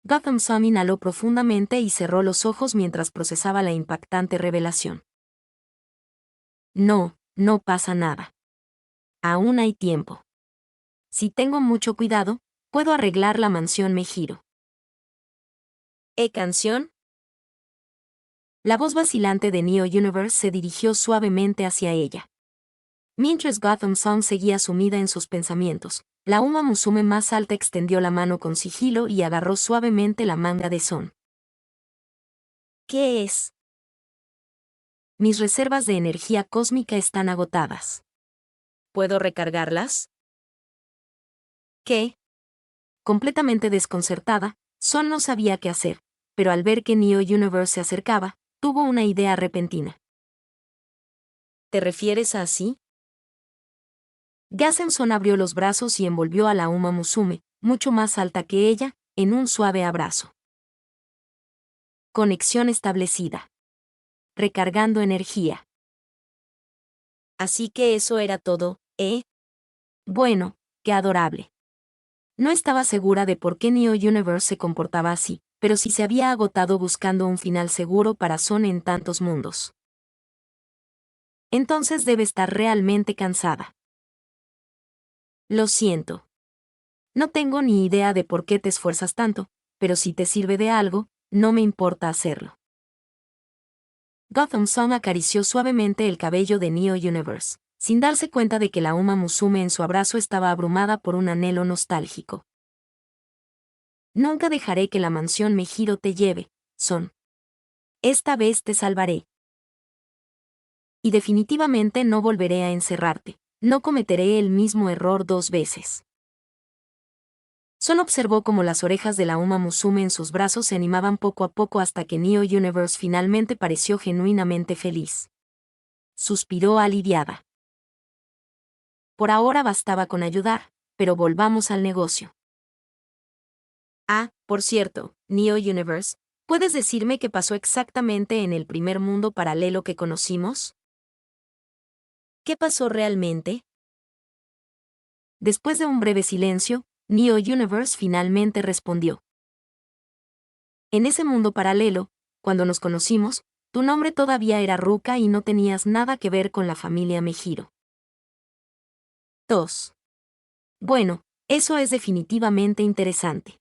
Gotham Sun inhaló profundamente y cerró los ojos mientras procesaba la impactante revelación. No, no pasa nada. Aún hay tiempo. Si tengo mucho cuidado, puedo arreglar la mansión Mejiro. ¿Canción? La voz vacilante de Neo Universe se dirigió suavemente hacia ella. Mientras Gotham Sun seguía sumida en sus pensamientos, la Uma Musume más alta extendió la mano con sigilo y agarró suavemente la manga de Son. ¿Qué es? Mis reservas de energía cósmica están agotadas. ¿Puedo recargarlas? ¿Qué? Completamente desconcertada, Son no sabía qué hacer, pero al ver que Neo Universe se acercaba, tuvo una idea repentina. ¿Te refieres a así? Gassenson abrió los brazos y envolvió a la Uma Musume, mucho más alta que ella, en un suave abrazo. Conexión establecida. Recargando energía. Así que eso era todo, ¿eh? Bueno, qué adorable. No estaba segura de por qué Neo Universe se comportaba así, pero sí se había agotado buscando un final seguro para Son en tantos mundos. Entonces debe estar realmente cansada. Lo siento. No tengo ni idea de por qué te esfuerzas tanto, pero si te sirve de algo, no me importa hacerlo. Gotham Sun acarició suavemente el cabello de Neo Universe, sin darse cuenta de que la Uma Musume en su abrazo estaba abrumada por un anhelo nostálgico. Nunca dejaré que la mansión Mejiro te lleve, Son. Esta vez te salvaré. Y definitivamente no volveré a encerrarte, no cometeré el mismo error 2 veces. Son observó cómo las orejas de la Uma Musume en sus brazos se animaban poco a poco hasta que Neo Universe finalmente pareció genuinamente feliz. Suspiró aliviada. Por ahora bastaba con ayudar, pero volvamos al negocio. Ah, por cierto, Neo Universe, ¿puedes decirme qué pasó exactamente en el primer mundo paralelo que conocimos? ¿Qué pasó realmente? Después de un breve silencio, Neo Universe finalmente respondió. En ese mundo paralelo, cuando nos conocimos, tu nombre todavía era Ruka y no tenías nada que ver con la familia Mejiro. 2. Bueno, eso es definitivamente interesante.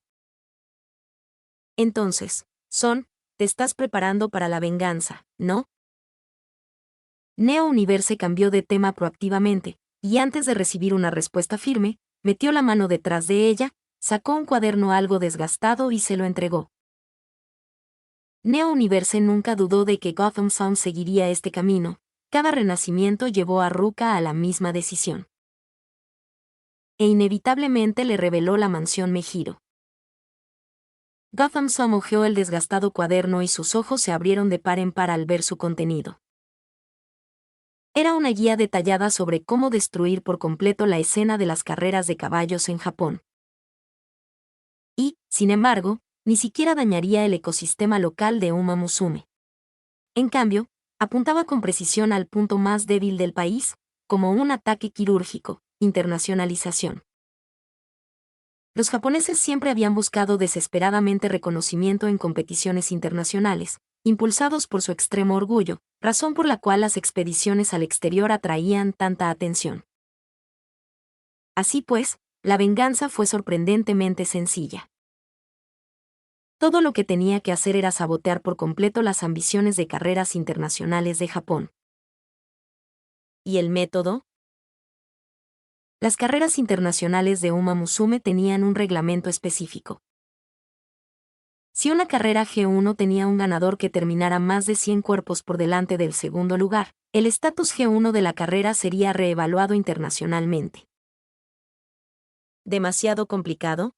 Entonces, Son, te estás preparando para la venganza, ¿no? Neo Universe cambió de tema proactivamente, y antes de recibir una respuesta firme, metió la mano detrás de ella, sacó un cuaderno algo desgastado y se lo entregó. Neo Universe nunca dudó de que Gotham Sound seguiría este camino, cada renacimiento llevó a Ruka a la misma decisión. E inevitablemente le reveló la mansión Mejiro. Gotham Sound hojeó el desgastado cuaderno y sus ojos se abrieron de par en par al ver su contenido. Era una guía detallada sobre cómo destruir por completo la escena de las carreras de caballos en Japón. Y, sin embargo, ni siquiera dañaría el ecosistema local de Uma Musume. En cambio, apuntaba con precisión al punto más débil del país, como un ataque quirúrgico: internacionalización. Los japoneses siempre habían buscado desesperadamente reconocimiento en competiciones internacionales, impulsados por su extremo orgullo, razón por la cual las expediciones al exterior atraían tanta atención. Así pues, la venganza fue sorprendentemente sencilla. Todo lo que tenía que hacer era sabotear por completo las ambiciones de carreras internacionales de Japón. ¿Y el método? Las carreras internacionales de Uma Musume tenían un reglamento específico. Si una carrera G1 tenía un ganador que terminara más de 100 cuerpos por delante del segundo lugar, el estatus G1 de la carrera sería reevaluado internacionalmente. ¿Demasiado complicado?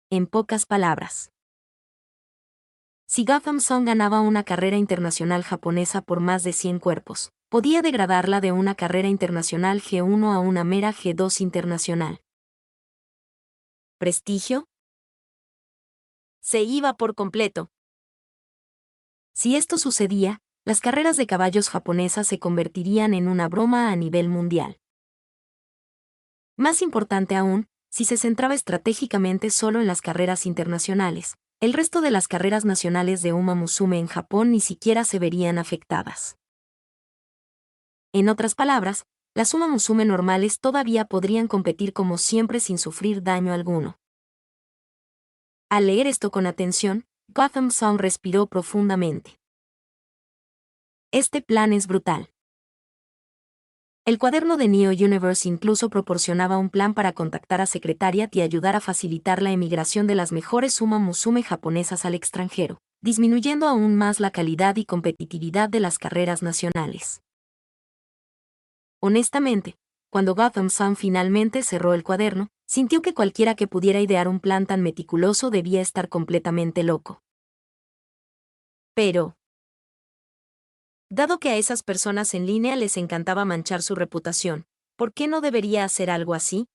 En pocas palabras. Si Gotham Sound ganaba una carrera internacional japonesa por más de 100 cuerpos, podía degradarla de una carrera internacional G1 a una mera G2 internacional. ¿Prestigio? Se iba por completo. Si esto sucedía, las carreras de caballos japonesas se convertirían en una broma a nivel mundial. Más importante aún, si se centraba estratégicamente solo en las carreras internacionales, el resto de las carreras nacionales de Uma Musume en Japón ni siquiera se verían afectadas. En otras palabras, las Uma Musume normales todavía podrían competir como siempre sin sufrir daño alguno. Al leer esto con atención, Gotham Sound respiró profundamente. Este plan es brutal. El cuaderno de Neo Universe incluso proporcionaba un plan para contactar a Secretariat y ayudar a facilitar la emigración de las mejores Uma Musume japonesas al extranjero, disminuyendo aún más la calidad y competitividad de las carreras nacionales. Honestamente, cuando Gotham Sound finalmente cerró el cuaderno, sintió que cualquiera que pudiera idear un plan tan meticuloso debía estar completamente loco. Pero, dado que a esas personas en línea les encantaba manchar su reputación, ¿por qué no debería hacer algo así?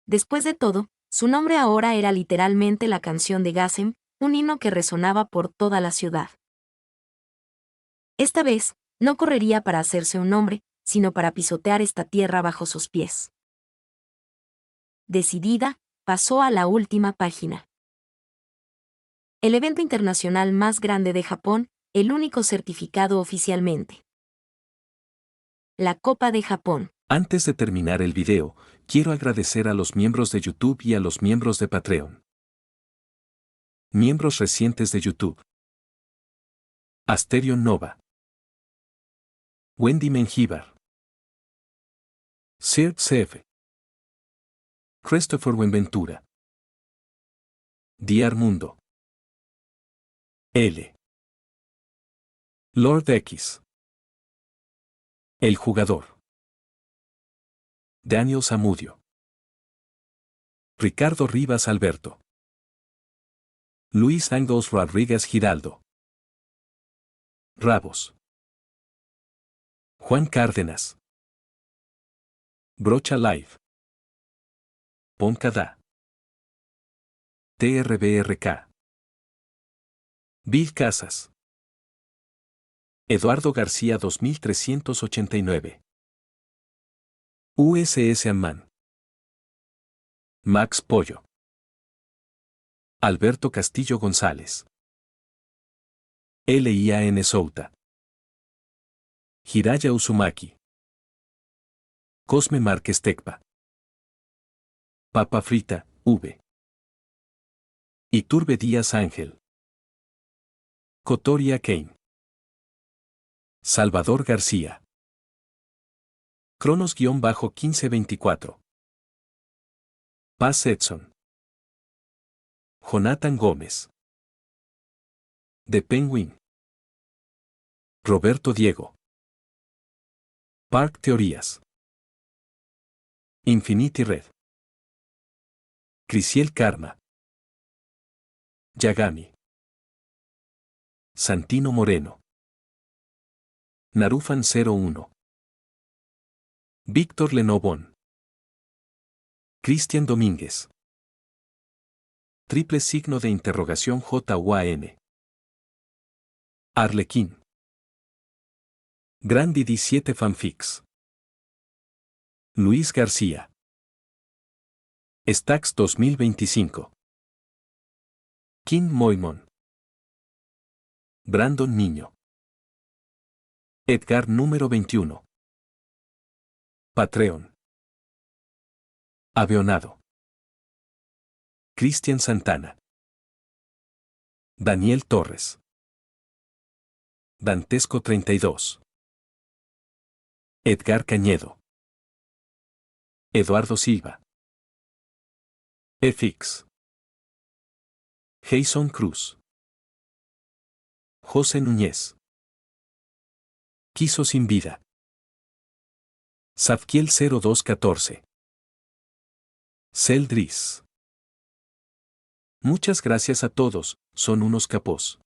Después de todo, su nombre ahora era literalmente la canción de Gasem, un himno que resonaba por toda la ciudad. Esta vez, no correría para hacerse un nombre, sino para pisotear esta tierra bajo sus pies. Decidida, pasó a la última página. El evento internacional más grande de Japón, el único certificado oficialmente. La Copa de Japón. Antes de terminar el video, quiero agradecer a los miembros de YouTube y a los miembros de Patreon. Miembros recientes de YouTube: Asterion Nova, Wendy Mengíbar, Sir CF, Christopher Buenventura, Diar Mundo, L. Lord X, El Jugador, Daniel Zamudio, Ricardo Rivas Alberto, Luis Angos Rodríguez Giraldo, Rabos, Juan Cárdenas, Brocha Live, Poncada, TRBRK, Bill Casas, Eduardo García 2389, USS Amman, Max Pollo, Alberto Castillo González, LIAN Souta, Hiraya Uzumaki, Cosme Márquez Tecpa. Papa Frita, V. Iturbe Díaz Ángel. Cotoria Kane. Salvador García. Cronos-1524. Paz Edson. Jonathan Gómez. The Penguin. Roberto Diego. Park Teorías. Infinity Red. Crisiel Karma. Yagami. Santino Moreno. Narufan 01. Víctor Lenovón. Cristian Domínguez. Triple signo de interrogación JUAN. Arlequín. Grandi 17 Fanfics. Luis García. Stax 2025. Kim Moimon. Brandon Niño. Edgar número 21. Patreon. Avionado. Cristian Santana. Daniel Torres. Dantesco 32. Edgar Cañedo. Eduardo Silva. FX. Jason Cruz. José Núñez. Quiso sin vida. Safkiel 0214. Celdris. Muchas gracias a todos, son unos capos.